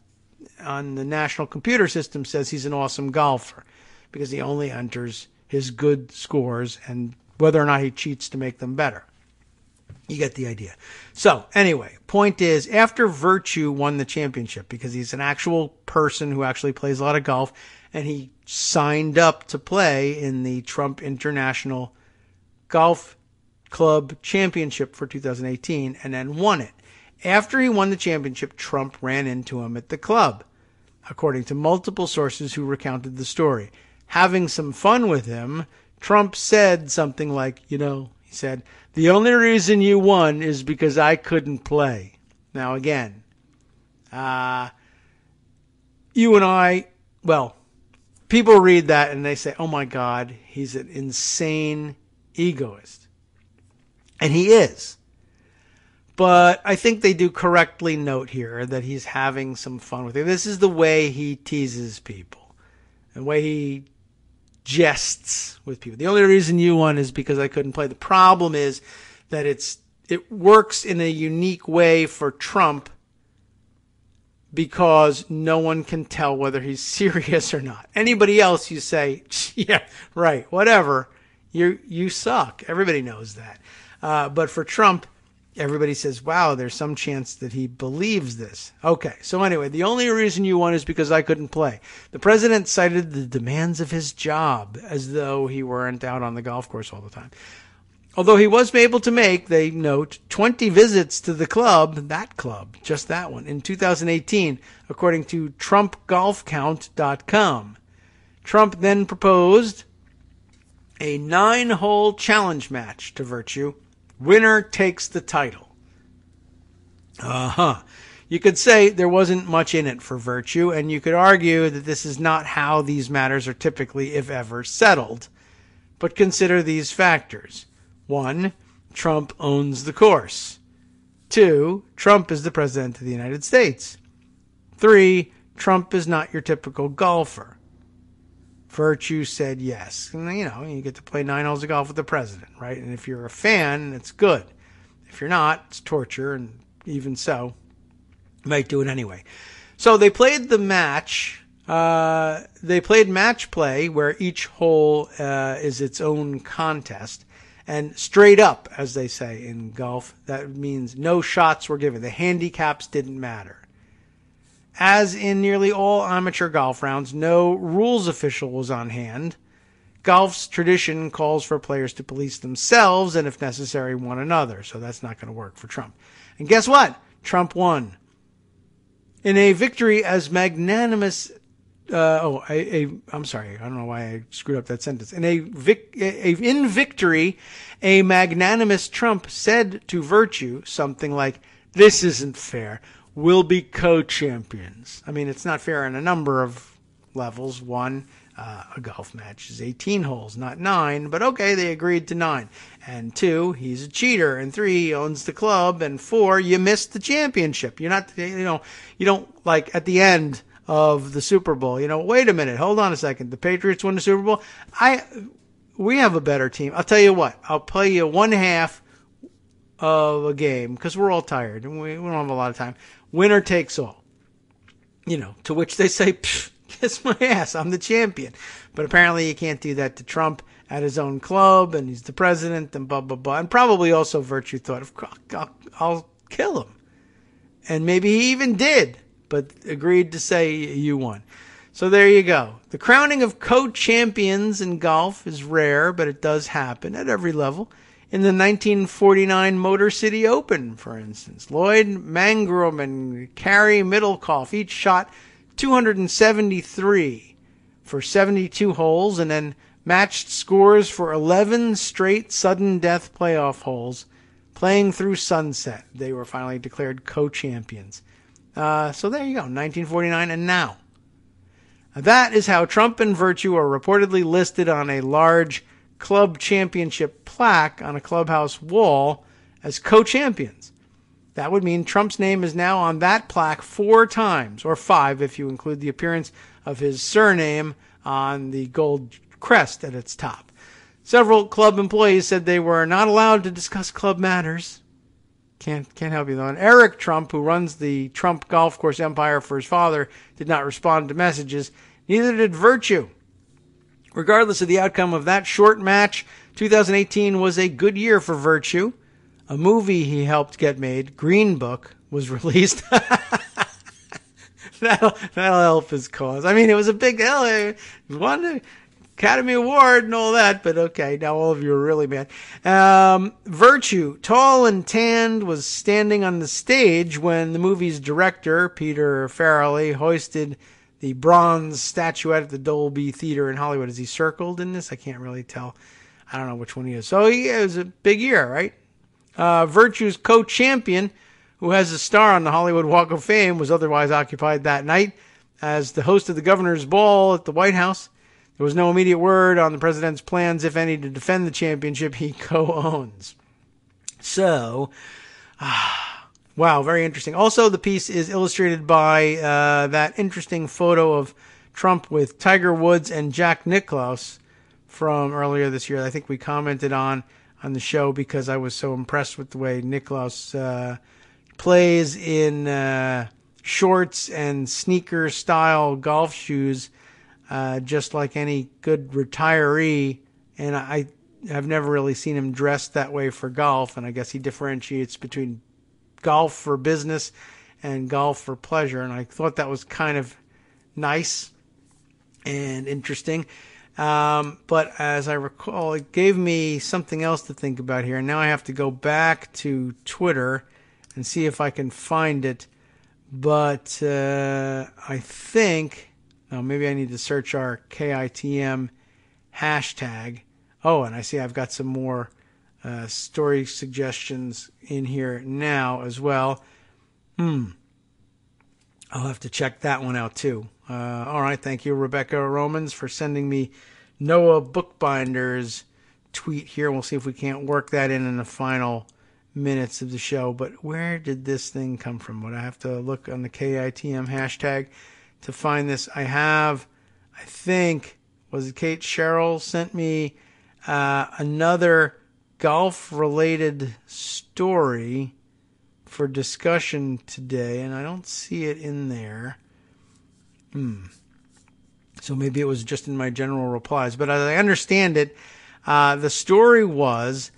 on the national computer system says he's an awesome golfer because he only enters his good scores and whether or not he cheats to make them better. You get the idea. So anyway, point is, after Virtue won the championship, because he's an actual person who actually plays a lot of golf, and he signed up to play in the Trump International Golf Club Championship for 2018 and then won it. After he won the championship, Trump ran into him at the club, according to multiple sources who recounted the story. Having some fun with him, Trump said something like, he said, "The only reason you won is because I couldn't play." Now, again, you and I, people read that and they say, oh my God, he's an insane egoist. And he is. But I think they do correctly note here that he's having some fun with it. This is the way he teases people, the way he jests with people. The only reason you won is because I couldn't play. The problem is that it works in a unique way for Trump because no one can tell whether he's serious or not. Anybody else, you say, yeah, right, whatever, you suck. Everybody knows that. But for Trump, everybody says, wow, there's some chance that he believes this. Okay, so anyway, the only reason you won is because I couldn't play. The president cited the demands of his job as though he weren't out on the golf course all the time. Although he was able to make, they note, 20 visits to the club, just that one, in 2018, according to TrumpGolfCount.com. Trump then proposed a 9-hole challenge match to Virtue. Winner takes the title. You could say there wasn't much in it for Virtue, and you could argue that this is not how these matters are typically, if ever, settled. But consider these factors. 1, Trump owns the course. 2, Trump is the president of the United States. 3, Trump is not your typical golfer. Virtue said yes. And, you get to play 9 holes of golf with the president, right? And if you're a fan, it's good. If you're not, it's torture, and even so, you might do it anyway. So they played the match. They played match play, where each hole is its own contest. And straight up, as they say in golf, that means no shots were given. The handicaps didn't matter. As in nearly all amateur golf rounds, no rules official was on hand. Golf's tradition calls for players to police themselves and, if necessary, one another. So that's not going to work for Trump. And guess what? Trump won. In a victory as magnanimous... I'm sorry. I don't know why I screwed up that sentence. In victory, a magnanimous Trump said to Virtue something like, "This isn't fair. We'll be co-champions." I mean, it's not fair on a number of levels. One, a golf match is 18 holes, not 9. But okay, they agreed to 9. And 2, he's a cheater. And 3, he owns the club. And 4, you missed the championship. You're not, you don't, like, at the end of the Super Bowl, wait a minute, hold on a second. The Patriots won the Super Bowl. We have a better team. I'll tell you what, I'll play you one half of a game because we're all tired and we don't have a lot of time. Winner takes all. To which they say, kiss my ass, I'm the champion. But apparently you can't do that to Trump at his own club, and he's the president, and blah, blah, blah. And probably also Virtue thought, I'll kill him. And maybe he even did, but agreed to say you won. So there you go. The crowning of co-champions in golf is rare, but it does happen at every level. In the 1949 Motor City Open, for instance, Lloyd Mangrum and Carrie Middlecoff each shot 273 for 72 holes and then matched scores for 11 straight sudden death playoff holes, playing through sunset. They were finally declared co-champions. So there you go, 1949 and now. That is how Trump and Virtue are reportedly listed on a large club championship plaque on a clubhouse wall as co-champions. That would mean Trump's name is now on that plaque 4 times, or 5 if you include the appearance of his surname on the gold crest at its top. Several club employees said they were not allowed to discuss club matters. Can't help you though. And Eric Trump, who runs the Trump golf course empire for his father, did not respond to messages. Neither did Virtue. Regardless of the outcome of that short match, 2018 was a good year for Virtue. A movie he helped get made, Green Book, was released. That'll help his cause. I mean, it was a big deal. It won the Academy Award and all that, but okay, now all of you are really mad. Virtue, tall and tanned, was standing on the stage when the movie's director, Peter Farrelly, hoisted the bronze statuette at the Dolby Theater in Hollywood. Is he circled in this? I can't really tell. I don't know which one he is. So it was a big year, right? Virtue's co-champion, who has a star on the Hollywood Walk of Fame, was otherwise occupied that night as the host of the governor's ball at the White House. There was no immediate word on the president's plans, if any, to defend the championship he co-owns. So, wow, very interesting. Also, the piece is illustrated by that interesting photo of Trump with Tiger Woods and Jack Nicklaus from earlier this year. I think we commented on the show because I was so impressed with the way Nicklaus plays in shorts and sneaker-style golf shoes, just like any good retiree. And I have never really seen him dressed that way for golf, and I guess he differentiates between golf for business and golf for pleasure, and I thought that was kind of nice and interesting. But as I recall, it gave me something else to think about here. And now I have to go back to Twitter and see if I can find it. But I think, maybe I need to search our KITM hashtag. Oh, and I see I've got some more story suggestions in here now as well. I'll have to check that one out too. All right, thank you, Rebecca Romans, for sending me Noah Bookbinder's tweet here. We'll see if we can't work that in the final minutes of the show. But where did this thing come from? Would I have to look on the KITM hashtag to find this? I think was it Kate Sherrill sent me another golf-related story for discussion today, and I don't see it in there. So maybe it was just in my general replies. But as I understand it, the story was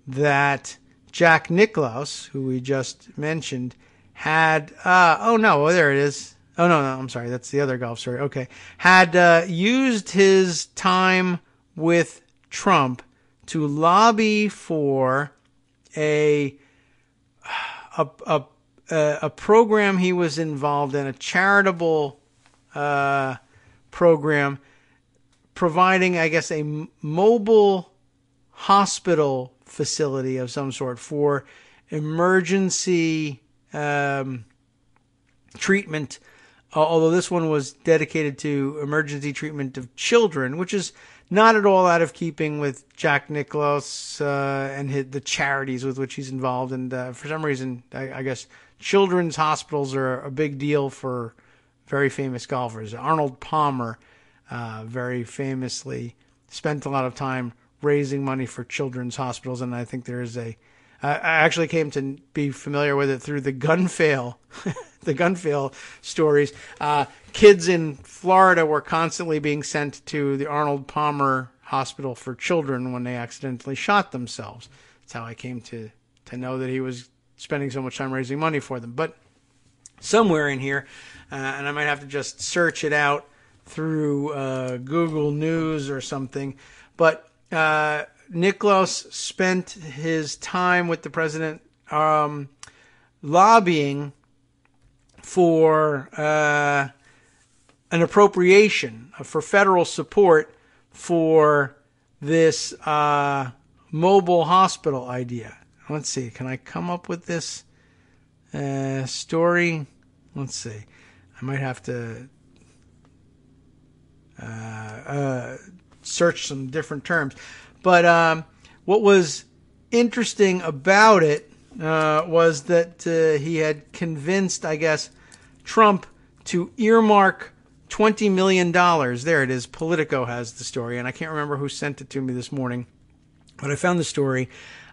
that Jack Nicklaus, who we just mentioned, had, there it is. Oh, no, I'm sorry. That's the other golf story. Okay. Had used his time with Trump to lobby for a program he was involved in, a charitable program providing, I guess, a mobile hospital facility of some sort for emergency treatment, although this one was dedicated to emergency treatment of children, which is not at all out of keeping with Jack Nicklaus and the charities with which he's involved. And for some reason, I guess children's hospitals are a big deal for very famous golfers. Arnold Palmer very famously spent a lot of time raising money for children's hospitals, and I think there is I actually came to be familiar with it through the gun fail, the gun fail stories. Kids in Florida were constantly being sent to the Arnold Palmer Hospital for Children when they accidentally shot themselves. That's how I came to know that he was spending so much time raising money for them. But somewhere in here, and I might have to just search it out through Google News or something, but Nicklaus spent his time with the president lobbying for an appropriation for federal support for this mobile hospital idea. Let's see. Can I come up with this story? Let's see. I might have to search some different terms. But what was interesting about it was that he had convinced, I guess, Trump to earmark $20 million. There it is. Politico has the story, and I can't remember who sent it to me this morning, but I found the story.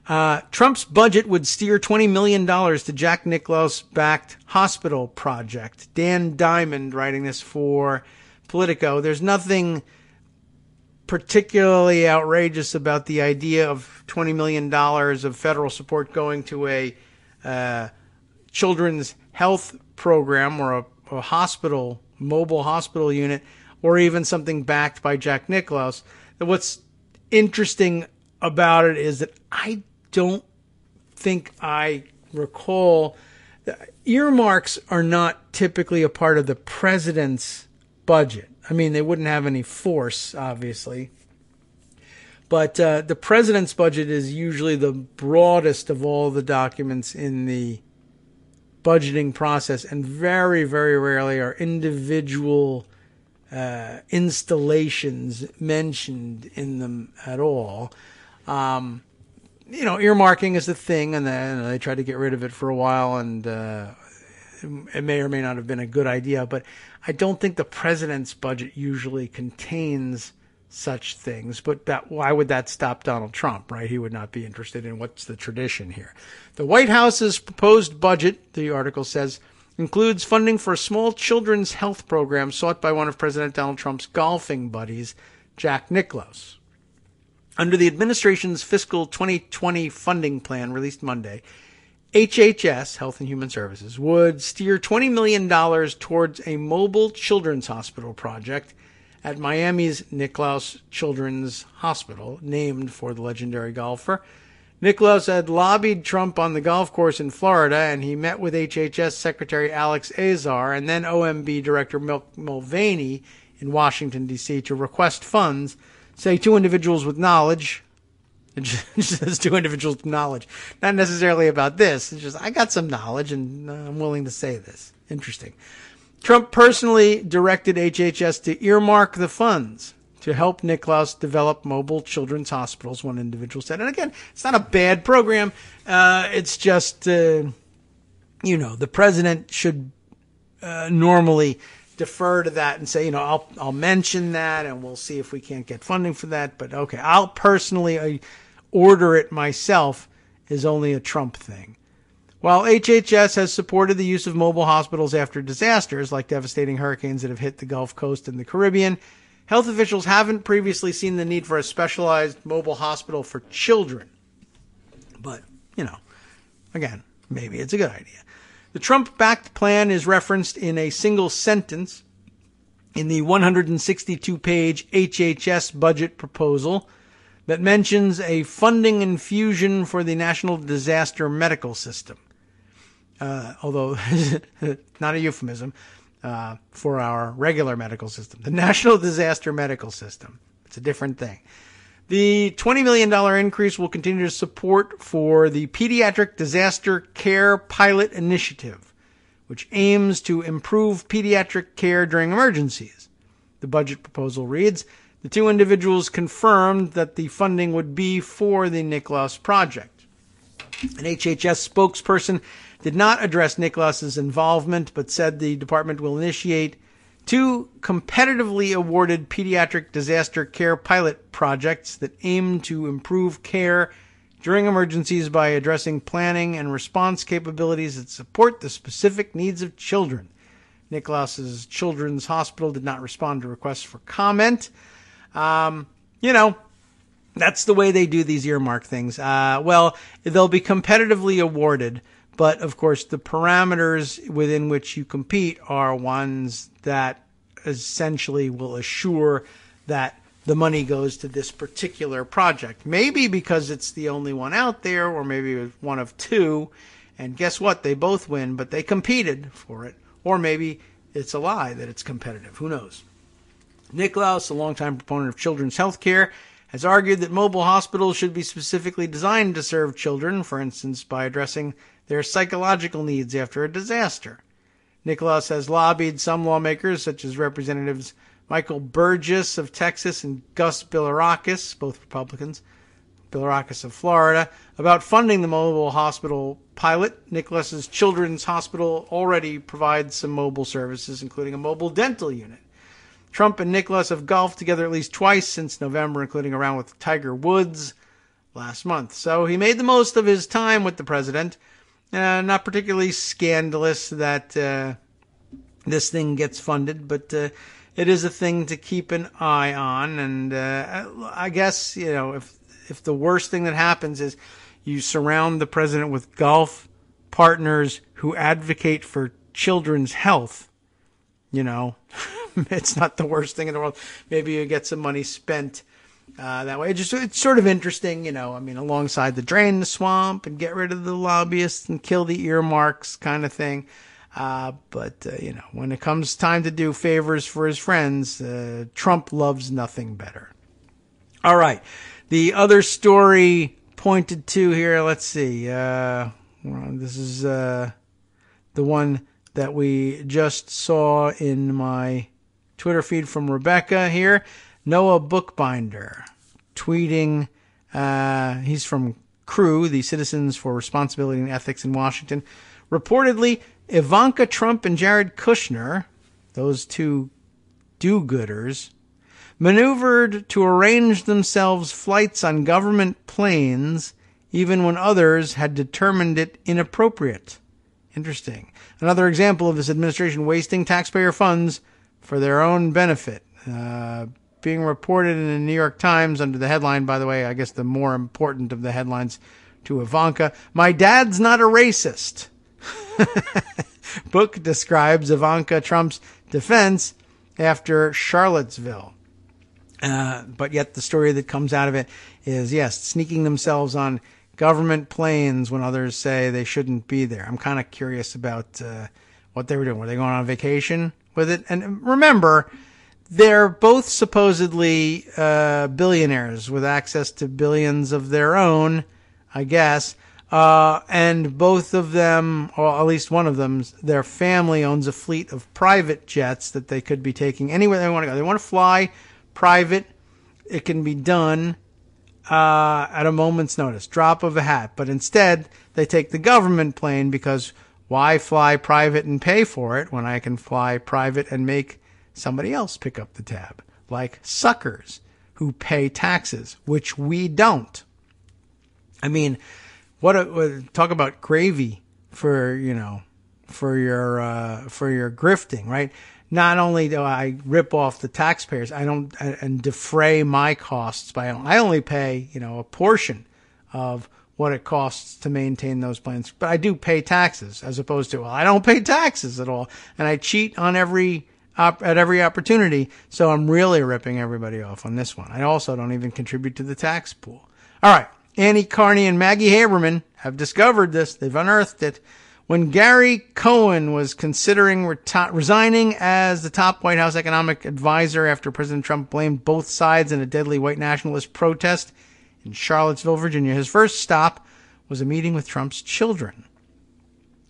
Trump's budget would steer $20 million to Jack Nicklaus-backed hospital project. Dan Diamond writing this for Politico. There's nothing particularly outrageous about the idea of $20 million of federal support going to a children's health program or a hospital, mobile hospital unit, or even something backed by Jack Nicklaus. What's interesting about it is that I don't think I recall earmarks are not typically a part of the president's budget. I mean, they wouldn't have any force, obviously. But the president's budget is usually the broadest of all the documents in the budgeting process, and very, very rarely are individual installations mentioned in them at all. Earmarking is a thing, and then they tried to get rid of it for a while, and it may or may not have been a good idea, but I don't think the president's budget usually contains such things. But why would that stop Donald Trump, right? He would not be interested in what's the tradition here. The White House's proposed budget, the article says, includes funding for a small children's health program sought by one of President Donald Trump's golfing buddies, Jack Nicklaus. Under the administration's fiscal 2020 funding plan released Monday, HHS, Health and Human Services, would steer $20 million towards a mobile children's hospital project at Miami's Nicklaus Children's Hospital, named for the legendary golfer. Nicklaus had lobbied Trump on the golf course in Florida, and he met with HHS Secretary Alex Azar and then OMB Director Mulvaney in Washington, D.C. to request funds, say two individuals with knowledge. It just says two individuals with knowledge. Not necessarily about this. It's just, I got some knowledge, and I'm willing to say this. Interesting. Trump personally directed HHS to earmark the funds to help Nicklaus develop mobile children's hospitals, one individual said. And again, it's not a bad program. It's just, the president should normally defer to that and say, I'll mention that and we'll see if we can't get funding for that. But okay, I'll personally order it myself is only a Trump thing. While HHS has supported the use of mobile hospitals after disasters like devastating hurricanes that have hit the Gulf Coast and the Caribbean, health officials haven't previously seen the need for a specialized mobile hospital for children. But, again, maybe it's a good idea. The Trump-backed plan is referenced in a single sentence in the 162-page HHS budget proposal that mentions a funding infusion for the National Disaster Medical System. Although, not a euphemism, for our regular medical system. The National Disaster Medical System. It's a different thing. The $20 million increase will continue to support for the Pediatric Disaster Care Pilot Initiative, which aims to improve pediatric care during emergencies. The budget proposal reads, the two individuals confirmed that the funding would be for the Nicholas project. An HHS spokesperson did not address Nicholas's involvement, but said the department will initiate two competitively awarded pediatric disaster care pilot projects that aim to improve care during emergencies by addressing planning and response capabilities that support the specific needs of children. Nicholas's Children's Hospital did not respond to requests for comment. That's the way they do these earmark things. Well, they'll be competitively awarded, but of course the parameters within which you compete are ones that essentially will assure that the money goes to this particular project. Maybe because it's the only one out there, or maybe it's one of two, and guess what? They both win, but they competed for it. Or maybe it's a lie that it's competitive. Who knows? Nicholas, a longtime proponent of children's health care, has argued that mobile hospitals should be specifically designed to serve children, for instance, by addressing their psychological needs after a disaster. Nicholas has lobbied some lawmakers, such as Representatives Michael Burgess of Texas and Gus Bilirakis, both Republicans, Bilirakis of Florida, about funding the mobile hospital pilot. Nicholas's Children's Hospital already provides some mobile services, including a mobile dental unit. Trump and Nicholas have golfed together at least twice since November, including a round with Tiger Woods last month. So he made the most of his time with the president. Not particularly scandalous that this thing gets funded, but it is a thing to keep an eye on. And I guess, if the worst thing that happens is you surround the president with golf partners who advocate for children's health, it's not the worst thing in the world. Maybe you get some money spent that way. It's sort of interesting, alongside the drain the swamp and get rid of the lobbyists and kill the earmarks kind of thing. But when it comes time to do favors for his friends, Trump loves nothing better. All right. The other story pointed to here, let's see. This is the one that we just saw in my Twitter feed from Rebecca here. Noah Bookbinder tweeting, he's from CREW, the Citizens for Responsibility and Ethics in Washington. Reportedly, Ivanka Trump and Jared Kushner, those two do-gooders, maneuvered to arrange themselves flights on government planes even when others had determined it inappropriate. Interesting. Another example of this administration wasting taxpayer funds for their own benefit. Being reported in the New York Times under the headline, by the way, I guess the more important of the headlines to Ivanka, "My dad's not a racist." Book describes Ivanka Trump's defense after Charlottesville. But yet the story that comes out of it is, yes, sneaking themselves on government planes when others say they shouldn't be there. I'm kind of curious about what they were doing. Were they going on vacation with it? And remember, they're both supposedly billionaires with access to billions of their own, I guess. And both of them, or at least one of them, their family owns a fleet of private jets that they could be taking anywhere they want to go. They want to fly private. It can be done at a moment's notice, drop of a hat. But instead, they take the government plane because Why fly private and pay for it when I can fly private and make somebody else pick up the tab? Like suckers who pay taxes, which we don't. I mean, talk about gravy for your grifting, right? Not only do I rip off the taxpayers, and defray my costs I only pay, a portion of what it costs to maintain those plans, but I do pay taxes, as opposed to, I don't pay taxes at all, and I cheat on at every opportunity. So I'm really ripping everybody off on this one. I also don't even contribute to the tax pool. All right. Annie Carney and Maggie Haberman have discovered this. They've unearthed it. When Gary Cohn was considering resigning as the top White House economic advisor after President Trump blamed both sides in a deadly white nationalist protest in Charlottesville, Virginia, his first stop was a meeting with Trump's children.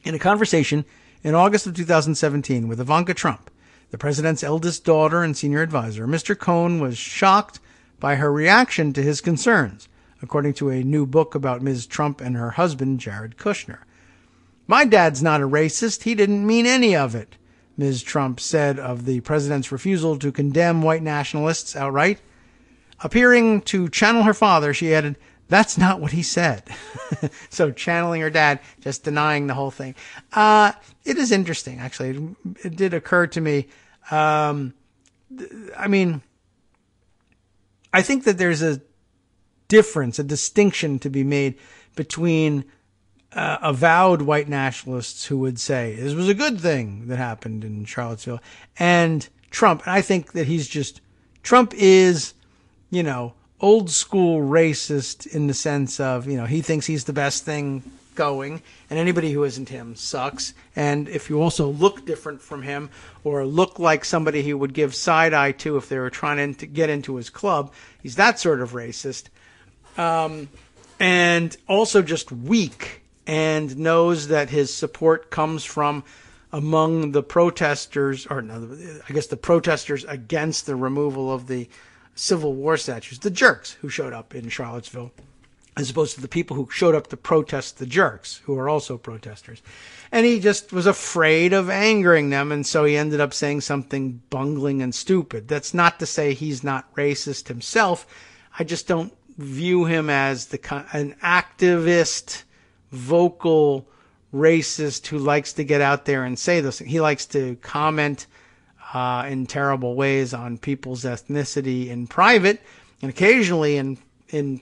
In a conversation in August of 2017 with Ivanka Trump, the president's eldest daughter and senior advisor, Mr. Cohn was shocked by her reaction to his concerns, according to a new book about Ms. Trump and her husband, Jared Kushner. My dad's not a racist. He didn't mean any of it, Ms. Trump said of the president's refusal to condemn white nationalists outright. Appearing to channel her father, she added, "That's not what he said." So channeling her dad, just denying the whole thing. It is interesting, actually. It did occur to me. I think that there's a distinction to be made between avowed white nationalists who would say this was a good thing that happened in Charlottesville, and Trump. And I think that Trump is, old school racist in the sense of, he thinks he's the best thing going, and anybody who isn't him sucks. And if you also look different from him or look like somebody he would give side eye to if they were trying to get into his club, he's that sort of racist. And also just weak, and knows that his support comes from among the protesters, the protesters against the removal of the Civil War statues, the jerks who showed up in Charlottesville, as opposed to the people who showed up to protest the jerks, who are also protesters. And he just was afraid of angering them, and so he ended up saying something bungling and stupid. That's not to say he's not racist himself. I just don't view him as an activist, vocal racist who likes to get out there and say those things. He likes to comment in terrible ways on people's ethnicity in private and occasionally in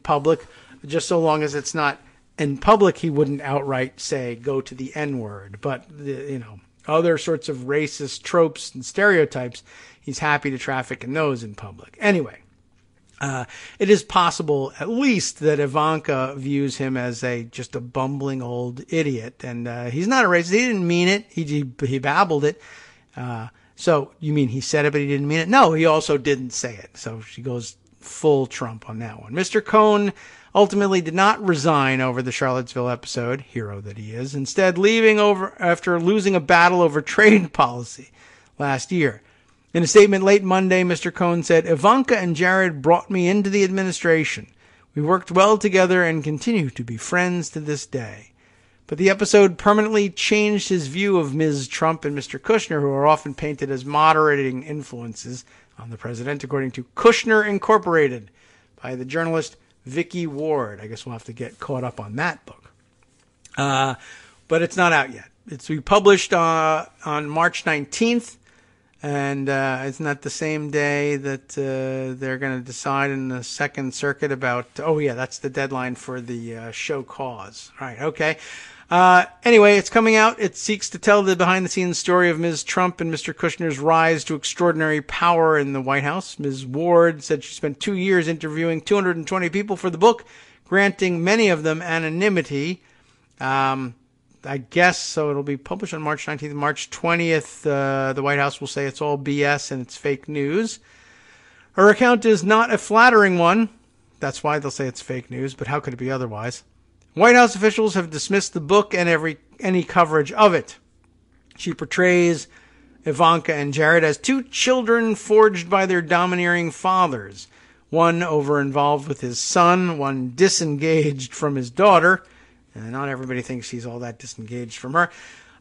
public, just so long as it's not in public. He wouldn't outright say, go to the N-word, but other sorts of racist tropes and stereotypes, he's happy to traffic in those in public. Anyway, it is possible, at least, that Ivanka views him as just a bumbling old idiot, and he's not a racist. He didn't mean it. He babbled it. So you mean he said it, but he didn't mean it? No, he also didn't say it. So she goes full Trump on that one. Mr. Cohn ultimately did not resign over the Charlottesville episode, hero that he is, instead leaving after losing a battle over trade policy last year. In a statement late Monday, Mr. Cohn said, "Ivanka and Jared brought me into the administration. We worked well together and continue to be friends to this day." But the episode permanently changed his view of Ms. Trump and Mr. Kushner, who are often painted as moderating influences on the president, according to Kushner Incorporated by the journalist Vicky Ward. I guess we'll have to get caught up on that book. But it's not out yet. It's be published on March 19th. And it's not the same day that they're going to decide in the Second Circuit about, that's the deadline for the show cause. Right, okay. Anyway, it's coming out. It seeks to tell the behind-the-scenes story of Ms. Trump and Mr. Kushner's rise to extraordinary power in the White House. Ms. Ward said she spent 2 years interviewing 220 people for the book, granting many of them anonymity. I guess so. It'll be published on March 19th. March 20th, the White House will say it's all BS and it's fake news. Her account is not a flattering one. That's why they'll say it's fake news, but how could it be otherwise? White House officials have dismissed the book and any coverage of it. She portrays Ivanka and Jared as two children forged by their domineering fathers. One over-involved with his son, one disengaged from his daughter. And not everybody thinks he's all that disengaged from her.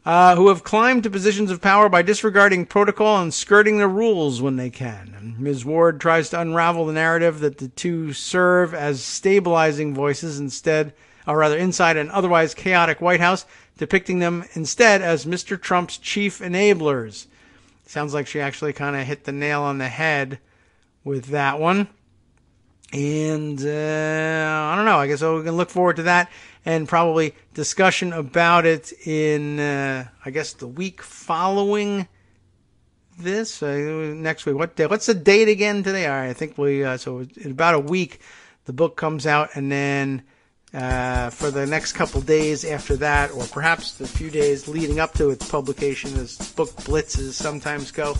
who have climbed to positions of power by disregarding protocol and skirting the rules when they can. And Ms. Ward tries to unravel the narrative that the two serve as stabilizing voices inside an otherwise chaotic White House, depicting them instead as Mr. Trump's chief enablers. Sounds like she actually kind of hit the nail on the head with that one. And I don't know. I guess we can look forward to that and probably discussion about it in, I guess, the week following this. Next week. What day? What's the date again today? All right, I think so in about a week, the book comes out, and then for the next couple days after that, or perhaps the few days leading up to its publication, as book blitzes sometimes go,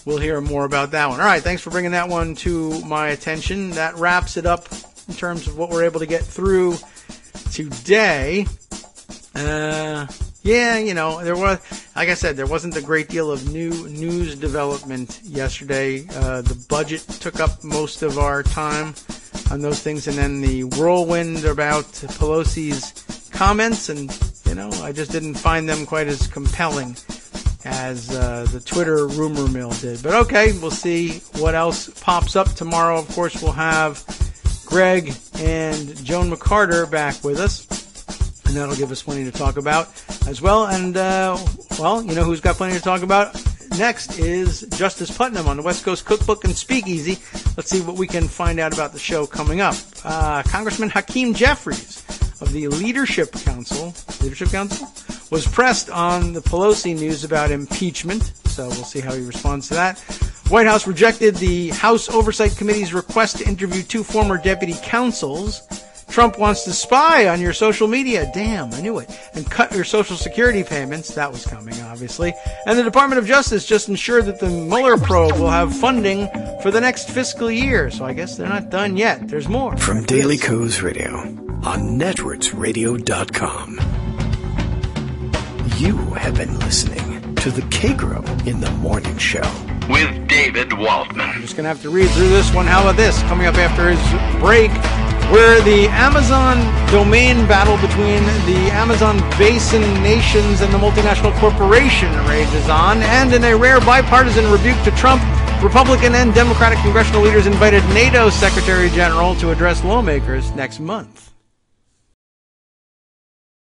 we'll hear more about that one. All right, thanks for bringing that one to my attention. That wraps it up in terms of what we're able to get through today. There was, like I said, there wasn't a great deal of new news development yesterday. The budget took up most of our time on those things, and then the whirlwind about Pelosi's comments, and, I just didn't find them quite as compelling as the Twitter rumor mill did. But okay, we'll see what else pops up tomorrow. Of course, we'll have Greg and Joan McCarter back with us, and that'll give us plenty to talk about as well. And, who's got plenty to talk about next is Justice Putnam on the West Coast Cookbook and Speakeasy. Let's see what we can find out about the show coming up. Congressman Hakeem Jeffries of the Leadership Council, was pressed on the Pelosi news about impeachment, so we'll see how he responds to that. White House rejected the House Oversight Committee's request to interview 2 former deputy counsels. Trump wants to spy on your social media. Damn, I knew it. And cut your Social Security payments. That was coming, obviously. And the Department of Justice just ensured that the Mueller probe will have funding for the next fiscal year. So I guess they're not done yet. There's more. From Daily Kos Radio on networksradio.com. You have been listening to the Kagro in the Morning Show with David Waldman. I'm just going to have to read through this one. How about this? Coming up after his break, where the Amazon domain battle between the Amazon Basin nations and the multinational corporation rages on, and in a rare bipartisan rebuke to Trump, Republican and Democratic congressional leaders invited NATO Secretary General to address lawmakers next month.